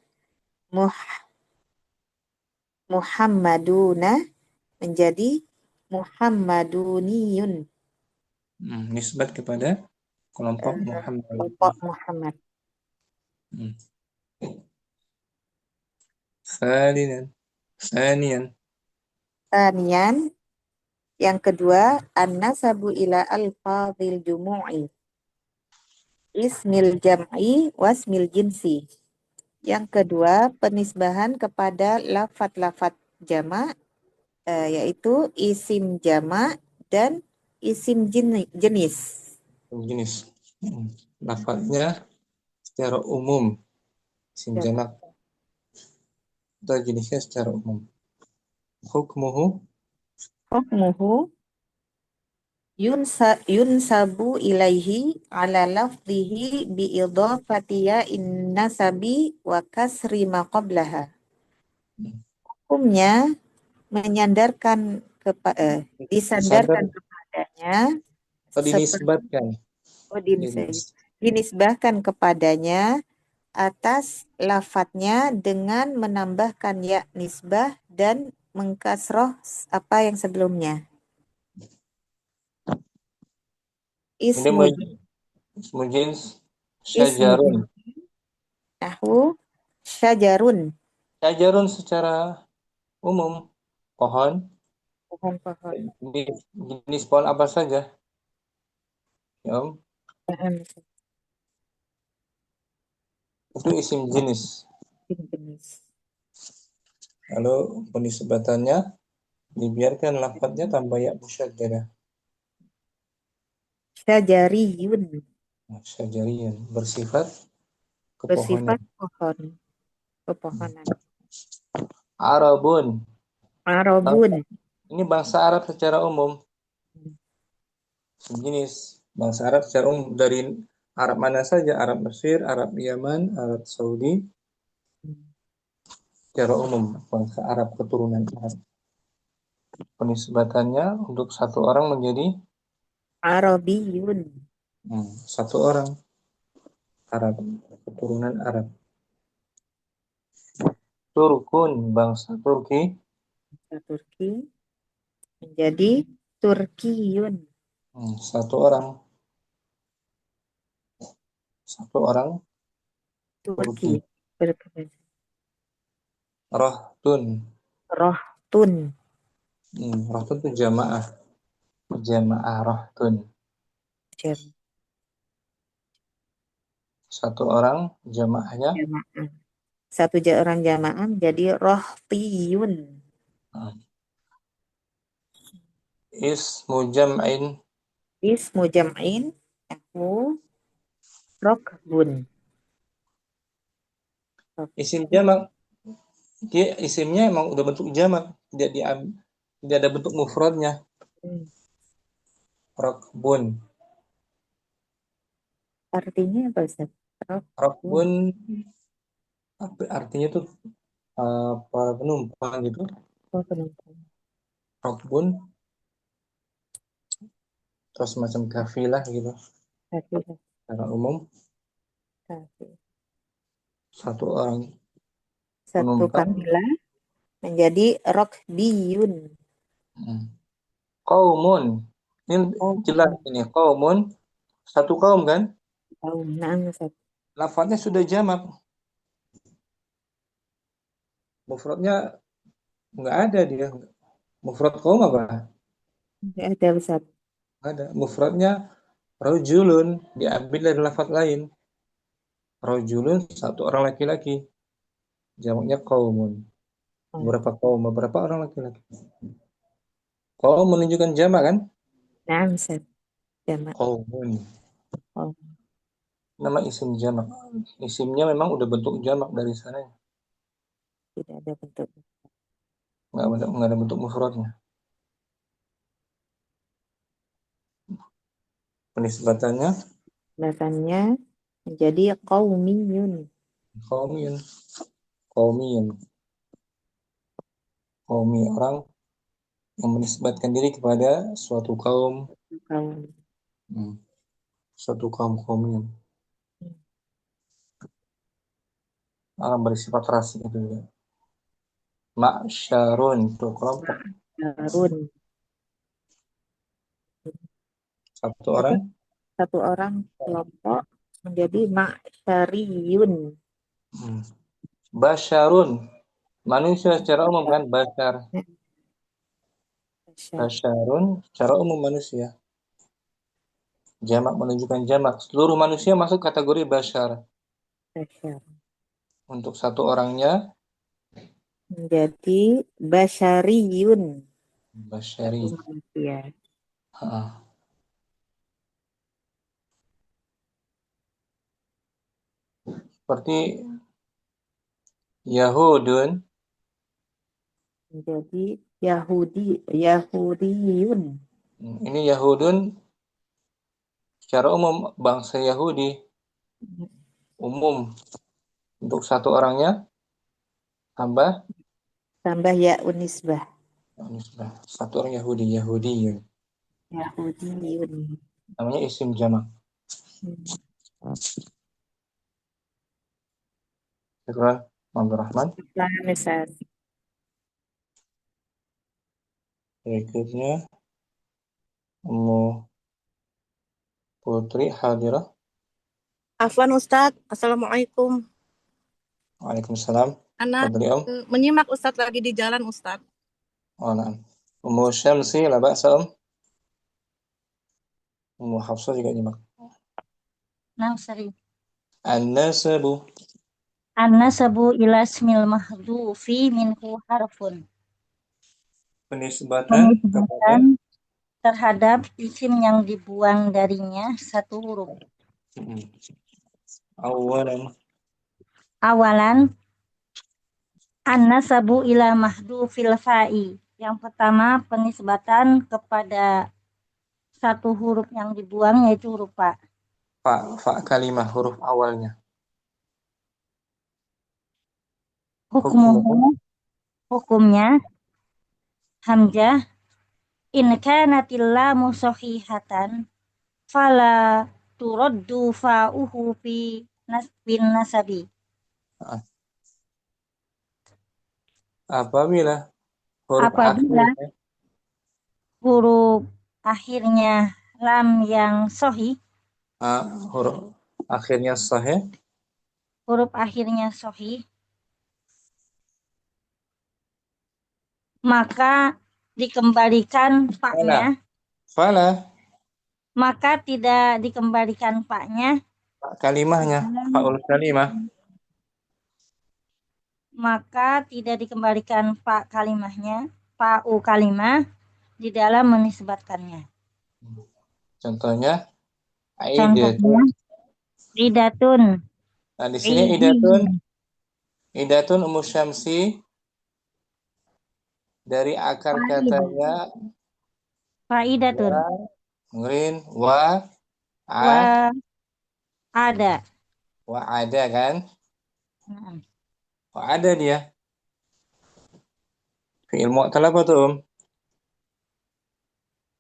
Muhammaduna menjadi Muhammaduniyun. Nisbat kepada kelompok Muhammad. Kelompok Muhammad. Sanian, Tanian yang kedua an-nasabu ila al-fadhil jumu'i ismil jam'i wasmil jinsi. Yang kedua penisbahan kepada lafat-lafat jamak yaitu isim jamak dan isim jenis. jenis. Lafadznya secara umum, isim jamak. Atau jenisnya secara umum. Hukmuhu yunsabu ilaihi ala lafzihi bi idhafati in nasabi wa kasri ma qablaha. Hukumnya disandarkan kepadanya atau dinisbatkan. Dinisbahkan kepadanya atas lafadznya dengan menambahkan ya nisbah dan mengkasroh apa yang sebelumnya. Ismu jins syajarun. Nahu syajarun. Syajarun secara umum pohon. Pohon-pohon. Jenis pohon apa saja? Ya, itu isim jenis. Lalu penisbatannya dibiarkan lafadznya tambah ya musyaddadah. Syajariyun. Syajariyun bersifat pepohonan. Arabun. Ini bangsa Arab secara umum. Jenis bangsa Arab secara umum dari Arab mana saja? Arab Mesir, Arab Yaman, Arab Saudi. Secara umum bangsa Arab, keturunan Arab. Penisbatannya untuk satu orang menjadi Arabiyun. Satu orang Arab, keturunan Arab. Turkun, bangsa Turki. Bangsa Turki menjadi Turkiyun. Satu orang Turki. Rohtun. Rohtun itu jamaah rohtun. Satu orang jamaahnya. Satu orang jamaah jadi rohtiyun. Ismu jam'in aku rokbun. Isim jamak, dia isimnya emang udah bentuk jamak, tidak ada bentuk mufradnya. Rokbun. Artinya apa, Ustaz? Rokbun artinya tuh para penumpang gitu. Rokbun terus macam kafilah gitu. Secara umum satu orang penumpang. Kafilah menjadi rokbiyun. Qaumun. Ini jelas ini qaumun, satu kaum kan? Lafadznya sudah jamak. Mufradnya nggak ada dia. Mufrad kaum apa? Nggak ada, Ustaz. Ada. Mufradnya rajulun, diambil dari lafadz lain. Rajulun, satu orang laki-laki. Jamaknya qaumun. Berapa kaum? Berapa orang laki-laki? Kaum menunjukkan jamak kan? Nah, Ustaz. Jamak. Qaumun. Nama isim jamak. Isimnya memang udah bentuk jamak dari sana. Tidak ada bentuk. Nggak ada bentuk mufradnya. Penisbatannya Bahasannya menjadi qaumiyun. qaumiyun. Qaumiyun. Qaumi, orang yang menisbatkan diri kepada suatu kaum. Kaum. Suatu kaum qaumiyun. Orang bersifat ras itu juga. Ma'syarun itu kelompok. Harun. Satu orang. Satu orang kelompok menjadi ma'syariyun. Basyarun. Manusia secara umum kan basyar. Basyarun secara umum manusia. Jamak menunjukkan jamak. Seluruh manusia masuk kategori basyar. Basyar. Untuk satu orangnya Menjadi basyariyun. basyari. Manusia. Seperti Yahudun. Menjadi Yahudiyun. Ini Yahudun secara umum bangsa Yahudi. Umum. Untuk satu orangnya tambah ya unisbah. Satu orang Yahudi. Yahudiyun. Namanya isim jamak. Syukran, Abdul Rahman. Berikutnya Ummu Putri Hadirah. Afwan Ustadz, Assalamualaikum. Waalaikumsalam. Anak menyimak Ustadz lagi di jalan Ustadz. Nah. Ummu Syamsi la ba'sa Ummu Hafsah juga nyimak. Nah, seri. An-nasabu. An-nasabu ila ismil mahdufi minhu harfun. Penisbatan terhadap isim yang dibuang darinya satu huruf. Awalan an-nasabu ila mahdufil fa'i. Yang pertama penisbatan kepada satu huruf yang dibuang yaitu huruf fa. Fa kalimah huruf awalnya. Hukumnya hamzah in kanatil lamu sahihatan fala turaddu fa'uhu fi nasbin nasabi. Apabila huruf akhirnya lam yang sahih, huruf akhirnya sahih, maka dikembalikan paknya. Maka tidak dikembalikan paknya. Kalimahnya, fa'ul kalimah. Maka tidak dikembalikan pak kalimahnya, fa'u kalimah di dalam menisbatkannya. Contohnya idatun. Nah, di sini idatun Ummu Syamsi dari akar katanya faidatun. Kemudian ada kan? Ada dia. Fi'il mu'tal apa tuh,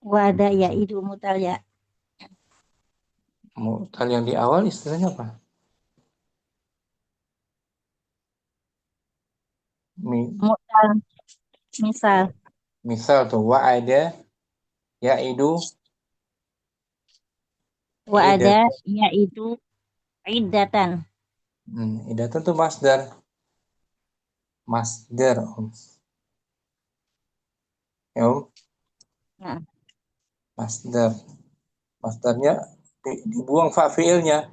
Wada ya itu mutal ya. Mu'tal yang di awal istilahnya apa? Mutal. Misal tuh wa'ada ya'idu. Wa'ada yaitu iddatan. Iddatan tuh masdar. Ya, Masdarnya dibuang fa fi'ilnya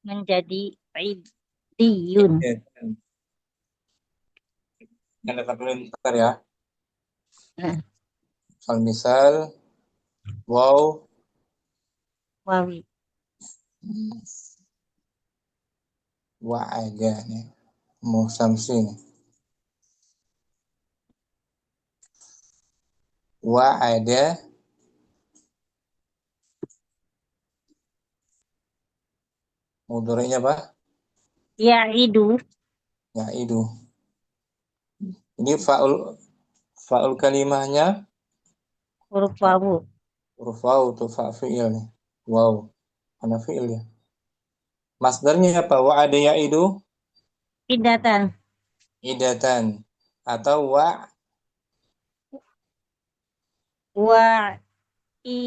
menjadi iddiyun. Yang datang bentar ya. Misal wawi. Wa'ada nih. Mau samsi nih. Wa'ada. Mudhari'nya apa? Ya'idu. Ya'idu. Ini fa'ul kalimahnya Huruf wawu. huruf waw atau fa' fi'il nih. Wow. Mana fi'il ya? Masdarnya apa? Wa'ada ya'idu Idatan. idatan atau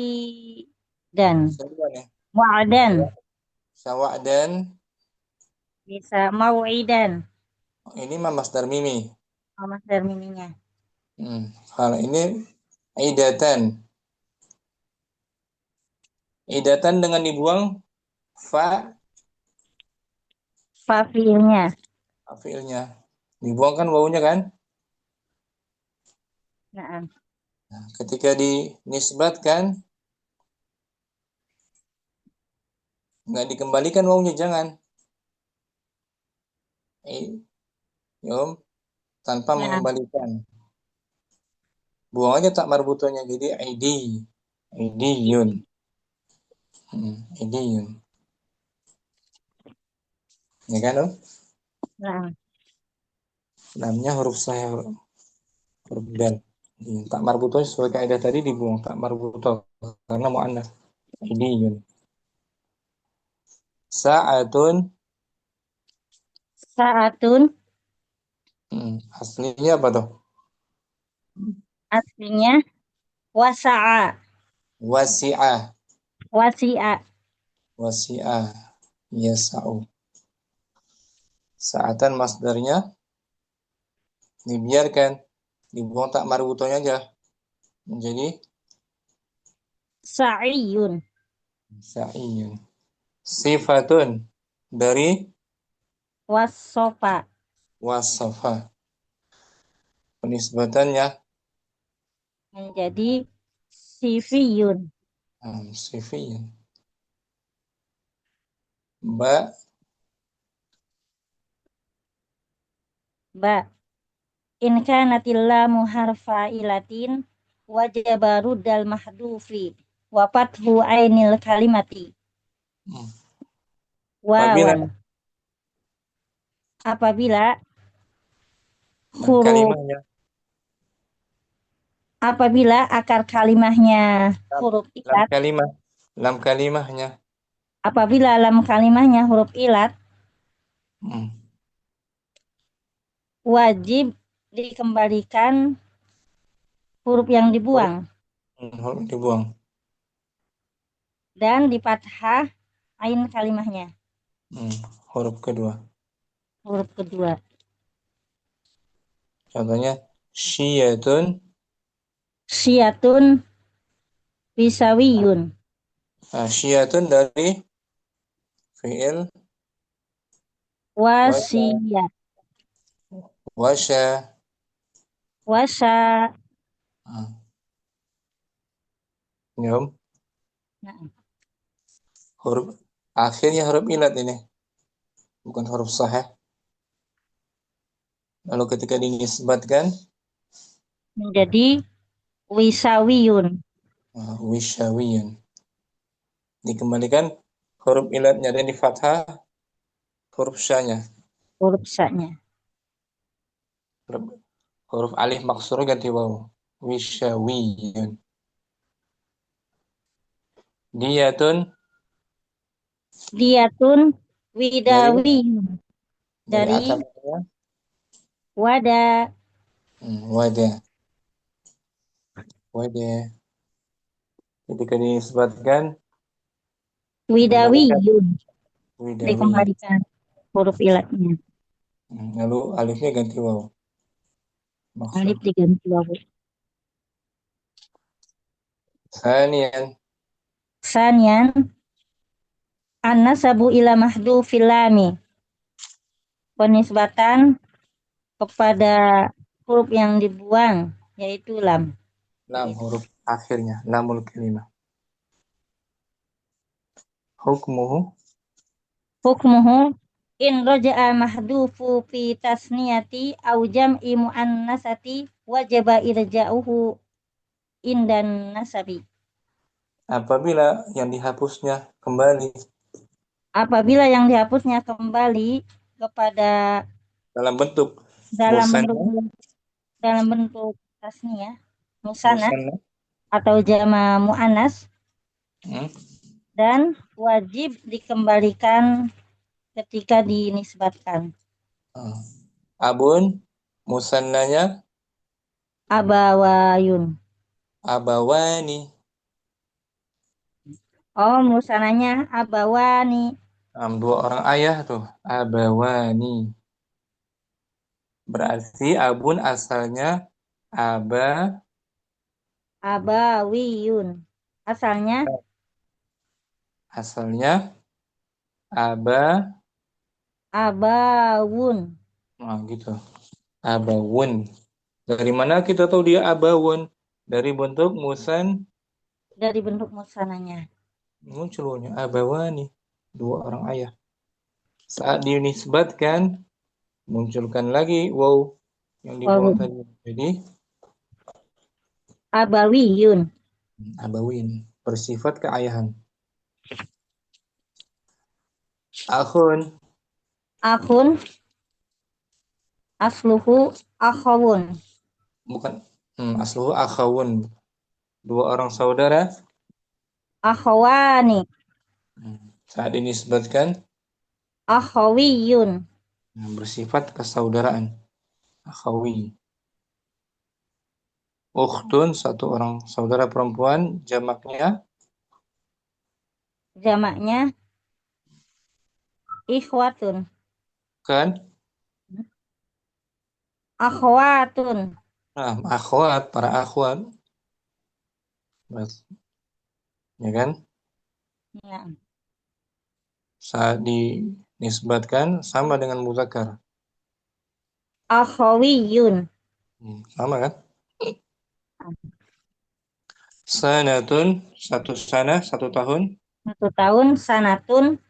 Wa'idan. seruan ya. Wa'dan. Sawa'dan. Bisa mau'idan. Ini mah masdar mimi. Oh, masdar miminya. Kalau ini idatan. Idatan dengan dibuang Fa'ilnya. fi'ilnya. Dibuang kan wawunya kan? Nah, Nah, ketika dinisbatkan nggak dikembalikan wawunya, jangan. Yom, tanpa nah, mengembalikan. Buang aja tak marbutonya jadi idiyun. Idiyun. Ya kan, Om? nah. Namanya huruf sahih, huruf dal. Tak marbuto sesuai kaidah tadi dibuang tak marbuto karena muannas. Idiyun. Sa'atun. Sa'atun. Aslinya apa tuh? Aslinya wasa'a. Wasi'ah. Wasi'a. Wasi'ah. Yasa'u. Sa'atan masdarnya dibiarkan, dibuang tak marbutonya aja menjadi Sa'iyun. sa'iyun. Sifatun dari Wasofa. wasafa, penisbatannya Menjadi sifiyun. sifiyun. Ba Ba. In kanatil lamu harfa ilatin wajaba ruddal mahdufi wa fathu ainil kalimati apabila wawan. Apabila huruf kalimahnya apabila akar kalimahnya huruf lam ilat, kalimah lam kalimahnya apabila lam kalimahnya huruf ilat, wajib dikembalikan huruf yang dibuang huruf dibuang. dan di fathah ain kalimahnya. Huruf kedua. Huruf kedua. Contohnya syiyatun. Syiyatun wisawiyun. Syiyatun dari fi'il Wasiyat. wasya. Wasa. Yom. Nah, Huruf akhirnya huruf ilat ini, bukan huruf sahih. Lalu ketika dinisbatkan menjadi wisawiyun. wisyawiyun, dikembalikan huruf ilatnya dan di fathah huruf syanya. Huruf sa-nya. Huruf alif maksur ganti waw. Wisyawiyun. Diyatun. Diyatun widawiyun. Dari atamnya wada. wada. Wada. Ketika dinisbatkan Widawiyun. widawiyun. Dikembalikan huruf ilatnya. Lalu alifnya ganti waw. Maksud. Alif diganti wawu. Sanian an-nasabu ila mahdhufil lami. Penisbatan kepada huruf yang dibuang yaitu lam. Lam huruf akhirnya, lamul kalimah. Hukmuhu hukmuhu in roja'a mahdufu fi tasniyati au jam'i muannasati wajaba irja'uhu indan nasabi. Apabila yang dihapusnya kembali Apabila yang dihapusnya kembali kepada dalam bentuk dalam musanna, bentuk tasniyah musanna musanna, atau jama muannas hmm, dan wajib dikembalikan ketika dinisbatkan. abun, musannanya Abawayun. abawani. Oh, musananya abawani. Dua orang ayah tuh, abawani. Berarti abun asalnya Abawiyun. Asalnya abawun. gitu. Abawun. Dari mana kita tahu dia abawun? Dari bentuk Dari bentuk musananya. munculnya abawani, dua orang ayah. Saat dinisbatkan munculkan lagi waw yang di bawah tadi. Jadi Abawiyun. abawin bersifat keayahan. Akhun Asluhu akhawun. bukan asluhu akhawun, dua orang saudara. Akhawani. Saat dinisbatkan Akhawiyun. bersifat kesaudaraan. Akhawi. Ukhtun, satu orang saudara perempuan, jamaknya ikhwatun. kan Akhwatun. akhwat, para akhwat. Ya kan? Ya. Saat dinisbatkan sama dengan muzakkar. Akhawiyun. Sama kan? Sanatun, satu tahun. 1 tahun. Sanatun.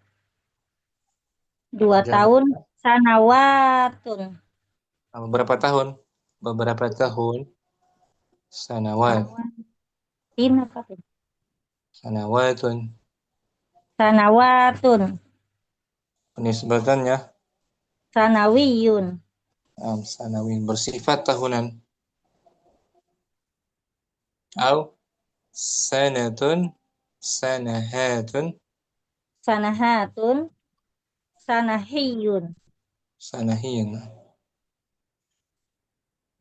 2 tahun. Sanawatun. Beberapa tahun? Sanawat. Sanawatun. Sanawatun. Penisbatannya Sanawiyun. sanawin, bersifat tahunan. Au sanatun, sanahatun, Sanahatun. Sanahiyun. sanahin.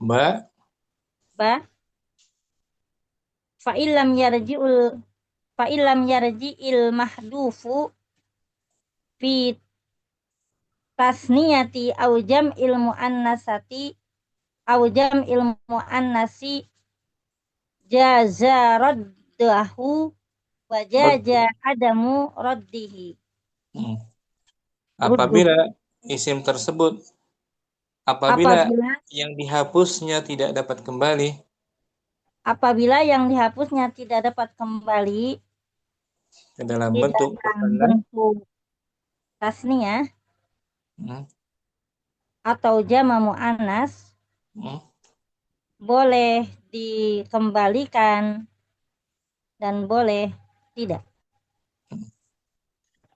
Ba Fa'ilam yarji'il mahdufu fi tasniyati au jam'il muannasi jaza raddahu wa jaza adamu raddihi. Apabila isim tersebut apabila yang dihapusnya tidak dapat kembali, ke dalam bentuk tasniyah atau jama muannas, boleh dikembalikan dan boleh tidak.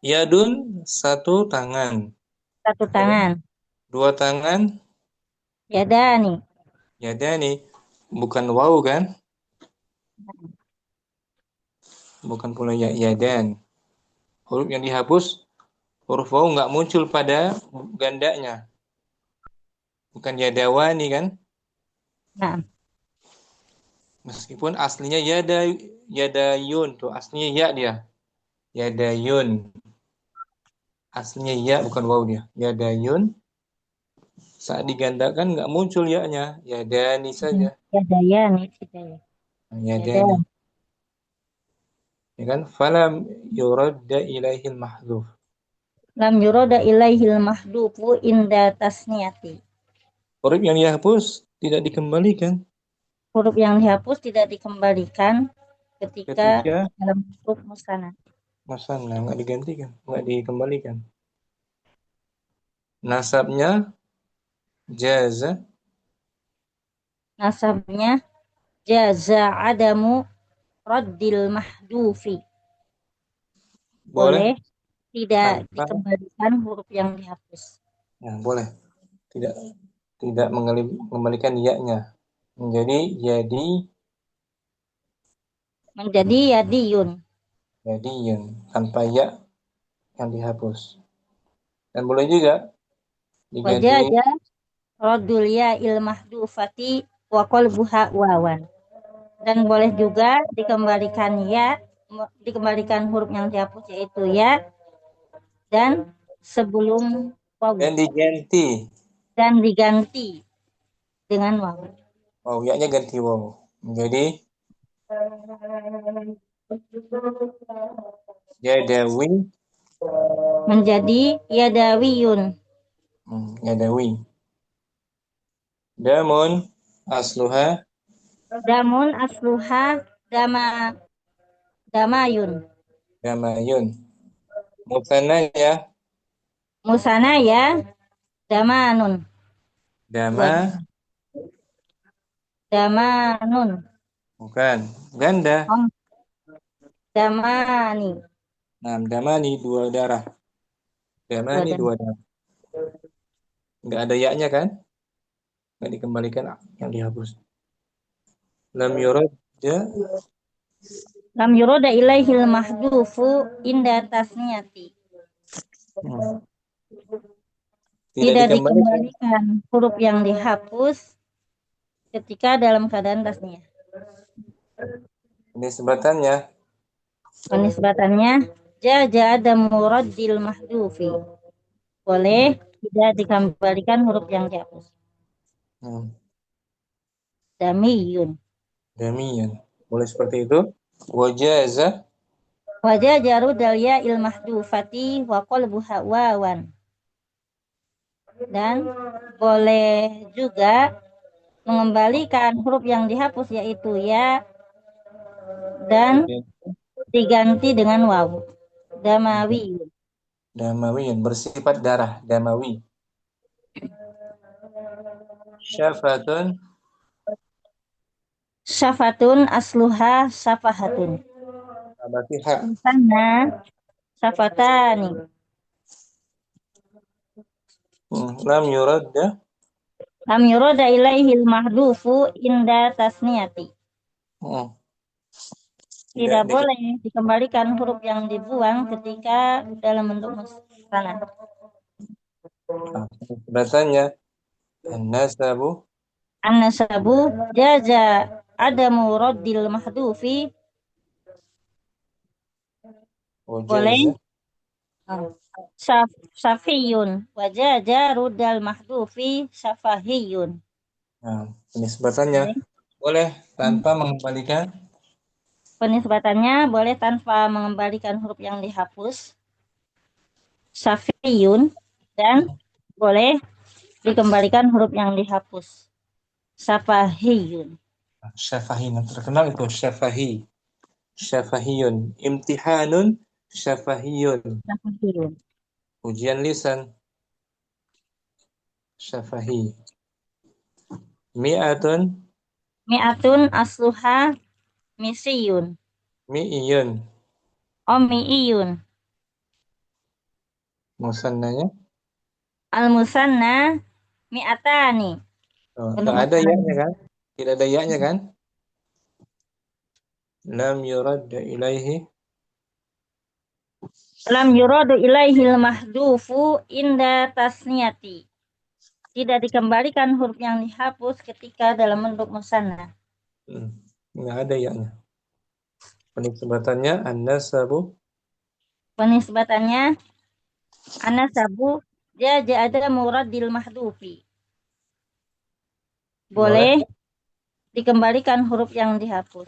Yadun, satu tangan. 1 tangan. 2 tangan. Yadani. Bukan waw kan? Bukan pula yadan. Huruf yang dihapus, huruf waw nggak muncul pada gandanya. Bukan yadawani kan? Nah. Meskipun aslinya yadayun tuh, aslinya ya dia. Yadayun. Aslinya ya, bukan waw dia. Yadayun. Saat digandakan nggak muncul ya-nya. Yadani saja. Yadayani. Yadani. Ya kan? Falam yuradda ilaihil mahdhuf. Lam yurada ilaihil mahdufu inda tasniyati. Huruf yang dihapus tidak dikembalikan. Ketika dalam bentuk musanna. Musanna, nggak digantikan, nggak dikembalikan. Nasabnya jaza. Nasabnya jaza adamu raddil mahdufi. Boleh Boleh tidak tanpa. dikembalikan huruf yang dihapus. Ya, boleh. Tidak mengembalikan ya-nya. Menjadi yadiyun. Yadiyun tanpa ya yang dihapus. Dan boleh juga diganti Wajaja raddul ya'il mahdufati wa qalbuha wawan. Dan boleh juga dikembalikan dikembalikan huruf yang dihapus yaitu ya dan sebelum waw dan diganti. dan diganti dengan waw. Wow, ya-nya ganti waw. Menjadi yadawi. Menjadi yadawiyun. Yadawi. Damun asluha. Damun asluha damayun. Damayun. Musananya Musanaya damanun. dama. Damanun. Bukan. Ganda. Damani. Nah, damani dua darah. Damani dua darah. Nggak ada ya-nya kan? Nggak dikembalikan yang dihapus. Lam yuradda. Lam yurada ilaihil mahdufu inda tasniyati. Tidak dikembalikan huruf yang dihapus ketika dalam keadaan tasniyah. Nisbatannya Penisbatannya jaja ada muraddil mahdufi. Boleh tidak dikembalikan huruf yang dihapus. Damiyun. Damiyun. Boleh seperti itu. Wajaza. Wajajaru dalya il mahdufati wa qalbuha wawan. Dan boleh juga mengembalikan huruf yang dihapus yaitu ya dan diganti dengan waw. Damawi. Damawiyun bersifat darah. Damawi. Syafatun. Syafatun asluha safahatun. Berarti hak. Sana safatani. Lam yuradda. Lam yurada ilaihil mahdufu inda tasniyati. Tidak boleh dikembalikan huruf yang dibuang ketika dalam bentuk musanna. Bahasanya an-nasabu. An-nasabu jaza adamu raddil mahdufi. Boleh safiyun wajaja rudal mahdufi safahiyun. Nah, penisbatannya boleh tanpa mengembalikan. Penisbatannya boleh tanpa mengembalikan huruf yang dihapus. Safiyun dan boleh dikembalikan huruf yang dihapus. Safahiyun. Syafahiyun terkenal itu syafahi. Syafahiyun. Imtihanun syafahiyun. Safahiyun. Ujian lisan. Syafahi. Mi'atun. Mi'atun asluha misiyun. Mi'iyun. Oh, mi'iyun. Musannanya? Al-musanna mi'atani. Tidak ada ya-nya kan? Tidak ada ya-nya kan? Lam yuradda ilaihi. Lam yuradu ilaihil mahdufu inda tasniyati. Tidak dikembalikan huruf yang dihapus ketika dalam bentuk musanna. Nggak ada ya-nya. Penisbatannya an-nasabu. Penisbatannya an-nasabu jaza ada muraddil mahdufi. Boleh dikembalikan huruf yang dihapus.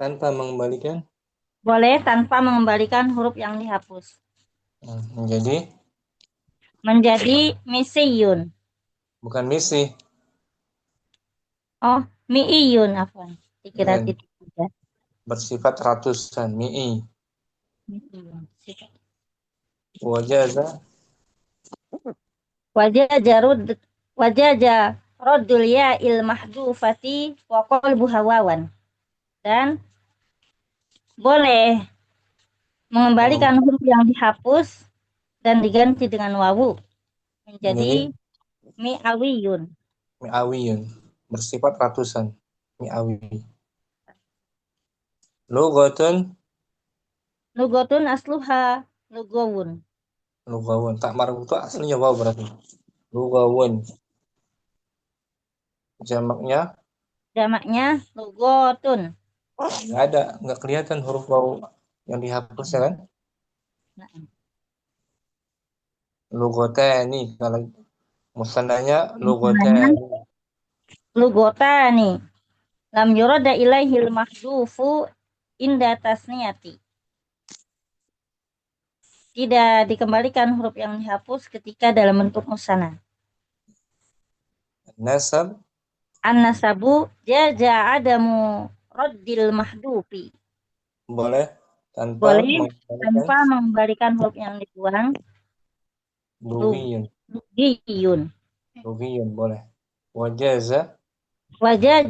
Tanpa mengembalikan. Boleh tanpa mengembalikan huruf yang dihapus. Menjadi misiyun. Bukan misi. Oh, mi'iyun afwan. Dikira titik juga. Bersifat ratusan. Mi'i. Mi'iyun. Wajaza. wajaja raddul ya'il mahdufati wa qalbuha wawan. Dan boleh mengembalikan huruf yang dihapus dan diganti dengan wawu menjadi mi'awiyun. Mi'awiyun, bersifat ratusan. Mi'awi. Lughatun Lughatun asluha lugawun. lugawun. Tak marbuh itu aslinya waw berarti. Lugawun. Jamaknya Lughatun. nggak ada, nggak kelihatan huruf waw yang dihapus ya kan? Lughatani, kalau musannanya lughatani. Lughatani. Lam yurada ilaihil mahdufu inda tasniyati. Tidak dikembalikan huruf yang dihapus ketika dalam bentuk musanna. Nasab An-nasabu jaza adamu raddil mahdufi. boleh tanpa mengembalikan huruf yang dibuang. lugiyun. Lugiyun boleh. Wajaza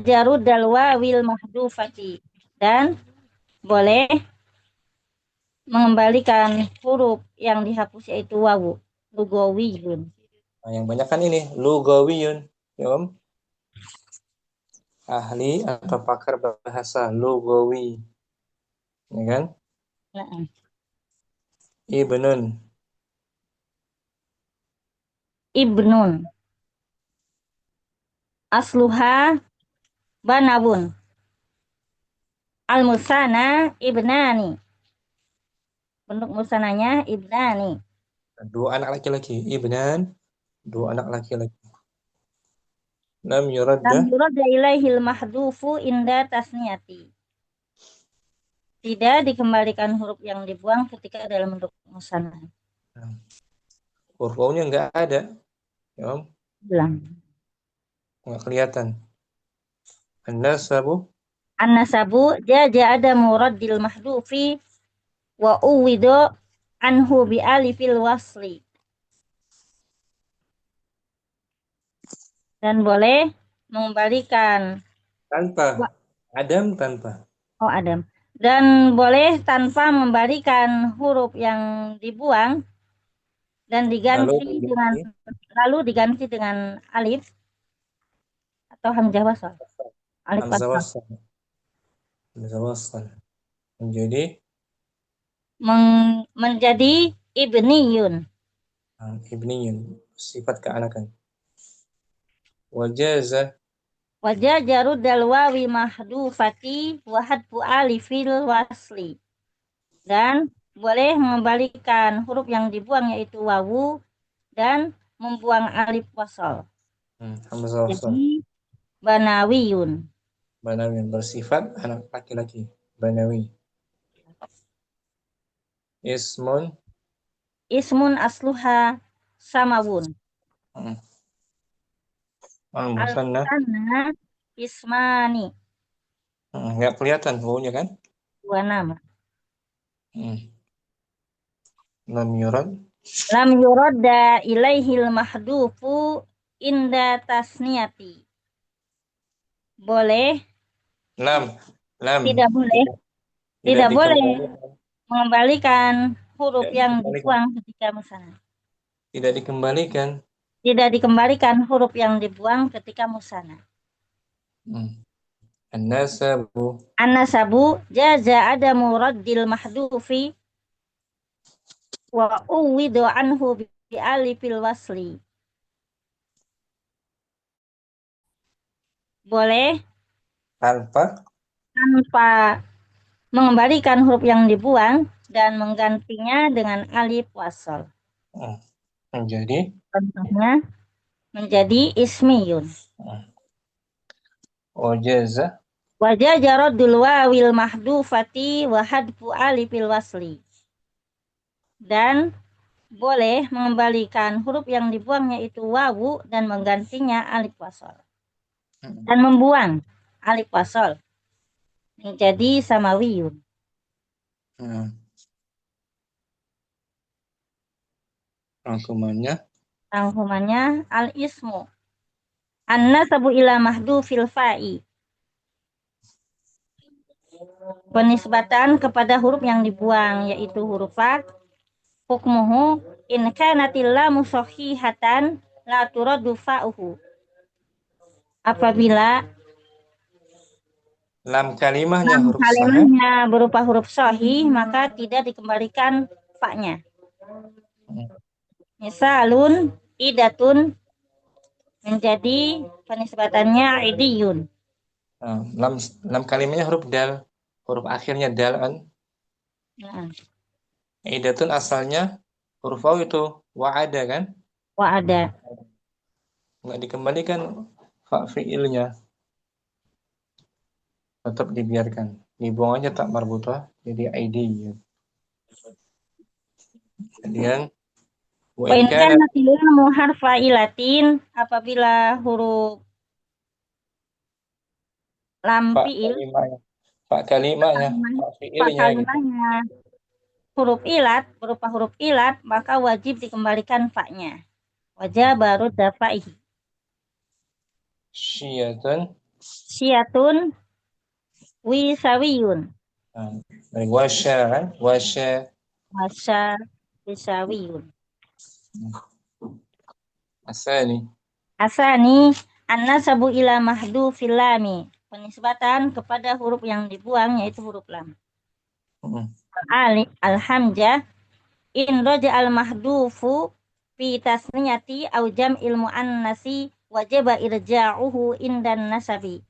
Jarudal wawil mahdufati. Dan boleh mengembalikan huruf yang dihapus yaitu wawu. Lugawiyun. Nah, yang banyak kan ini lugawiyun, ya Om. Ahli atau pakar bahasa lugawi, ya kan? Ibnun. Asluha banabun. Al-musana ibnani. Bentuk musananya ibnani. Dua anak laki-laki, ibnan, dua anak laki-laki. Lam yuradda ilaihil mahdufu inda tasniyati. Tidak dikembalikan huruf yang dibuang ketika dalam bentuk musanna. Huruf wawunya nggak ada, ya Om. Nggak kelihatan. An-nasabu jaja ada muraddil mahdufi wa uwido anhu bi alifil wasli. Dan boleh mengembalikan tanpa. Adam. Dan boleh tanpa membalikan huruf yang dibuang dan lalu diganti dengan alif atau hamzah wasal. Alif wasal. Hamzah wasal. Menjadi ibniyun. Ibniyun, sifat keanakan. Wajaza Jarudal wawi mahdufati wa hadfu alifil wasli. Dan boleh mengembalikan huruf yang dibuang yaitu wawu dan membuang alif wasal. Hamzah wasal. Jadi banawiyun. Banawiyun bersifat anak laki-laki. Banawi. Ismun asluha samawun. Al-musanna ismani. Nggak kelihatan wawunya kan? Dua nama. Lam yuradda ilaihil mahdufu inda tasniyati. Boleh. Tidak boleh. Tidak boleh mengembalikan huruf yang dibuang ketika musanna. Tidak dikembalikan. Tidak dikembalikan huruf yang dibuang ketika musanna. An-nasabu jaza adamu raddil mahdufi wa uwidu anhu bi alifil wasli. Boleh tanpa mengembalikan huruf yang dibuang dan menggantinya dengan alif wasal. Contohnya menjadi ismiyun. Wajaza raddul wawil mahdufati wa hadfu alifil wasli. Dan boleh mengembalikan huruf yang dibuang yaitu wawu dan menggantinya alif wasal. Dan membuang alif wasal menjadi samawiyun. Rangkumannya Rangkumannya al-ismu. An-nasabu ila mahdufil fa'i. Penisbatan kepada huruf yang dibuang, yaitu huruf fa. Hukmuhu in kanatil lamu sahihatan la turaddu fa'uhu. Apabila Lam kalimahnya lam huruf sahih. kalimahnya berupa huruf sahih, maka tidak dikembalikan fa-nya. Misalun idatun menjadi penisbatannya idiyun. Nah, lam kalimahnya huruf dal. Huruf akhirnya dal kan. Nah, Idatun asalnya huruf waw itu wa'ada kan. wa ada. Nggak dikembalikan fa fi'ilnya. Tetap dibiarkan. Dibuang aja tak marbutah jadi ID. Kemudian wa Wa in in kana kana tilmu harfa ilatin, apabila huruf lam fa fi'il, kalimahnya. Fa kalimahnya, fa fa fi'ilnya gitu. kalimahnya huruf ilat, berupa huruf ilat, maka wajib dikembalikan fa-nya. Wajib baru dafa'ihi. Syiyatun. Syiyatun wisawiyun. Nah, dari wasya kan. Wasya. Masa wisawiyun. Asani. Asani an-nasabu ila mahdufil lami. Penisbatan kepada huruf yang dibuang, yaitu huruf lam. Al-hamzah in roja al-mahdufu fi tasniyati au jam'il muannasi wajaba irja'uhu indan nasabi.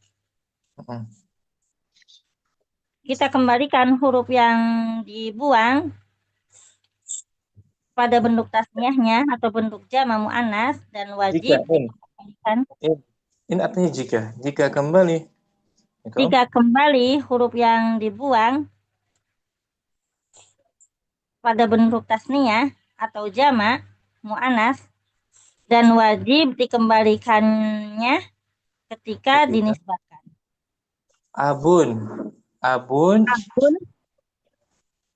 Kita kembalikan huruf yang dibuang pada bentuk tasniyahnya atau bentuk jama muannas dan wajib dikembalikan. Ini artinya jika kembali. Gitu. Jika kembali huruf yang dibuang pada bentuk tasniyah atau jama muannas dan wajib dikembalikannya ketika dinisbatkan. Abun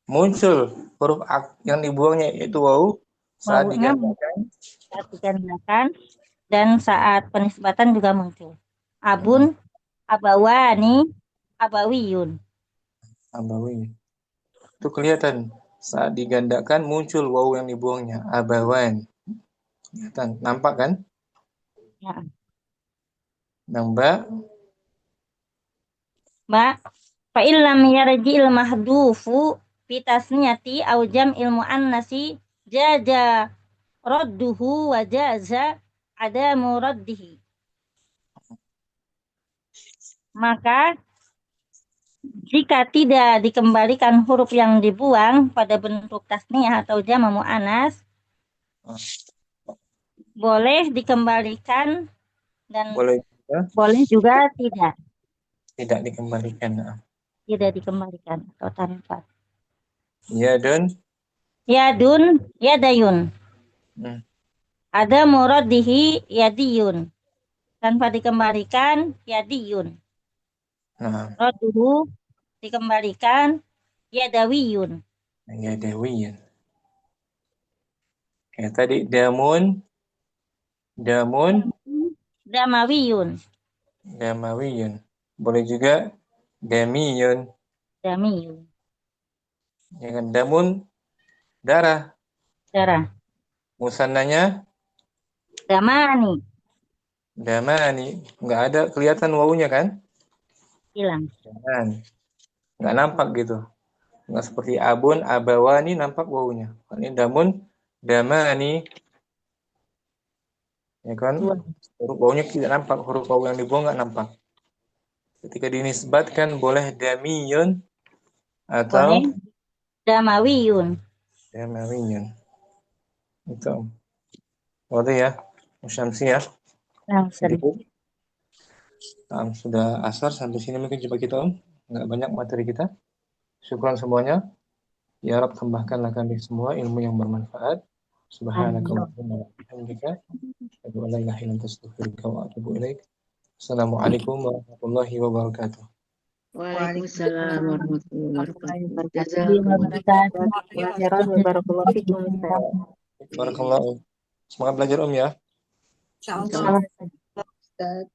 muncul huruf yang dibuangnya itu waw saat digandakan dan saat penisbatan juga muncul. Abun, abawani, abawiyun. Abawi. Itu kelihatan saat digandakan muncul waw yang dibuangnya, abawan. Kelihatan, nampak kan? Ya. Nampak? Ba, fa illam yarji'il mahdufu fi tasniyati aw jam'il muannasi jaza radduhu wa jaza adamu raddihi. Maka jika tidak dikembalikan huruf yang dibuang pada bentuk tasniyah atau jama muannas, boleh dikembalikan dan boleh juga tidak. Tidak dikembalikan. Tidak dikembalikan atau tanpa. Yadun, yadayun. Ada muraddihi yadiyun. Tanpa dikembalikan yadiyun. Radduhu dikembalikan yadawiyun. Yadawiyun. Kayak tadi damun, damawiyun. Boleh juga damiyun. Ya kan, damun darah. Musannanya damani. Nggak ada kelihatan wawunya kan? Hilang. Nggak nampak gitu. Nggak seperti abun, abawani nampak wawunya. Ini damun, damani. Ya kan? Huruf wawunya tidak nampak. Huruf wawu yang dibuang nggak nampak. Ketika dinisbatkan boleh damiyun atau boleh damawiyun. Itu. Waduh ya. Musyamsi ya. Sudah asar sampai sini mungkin coba kita nggak banyak materi kita. Syukran semuanya. Ya Rabb, tambahkanlah kami semua ilmu yang bermanfaat. Subhanakallahumma wa bihamdika asyhadu an la ilaha illa anta astaghfiruka wa atubu ilaik. Assalamualaikum warahmatullahi wabarakatuh. Waalaikumsalam warahmatullahi wabarakatuh. Barakallahu fikum. Barakallahu. Semangat belajar Om ya. Insyaallah. Ustaz.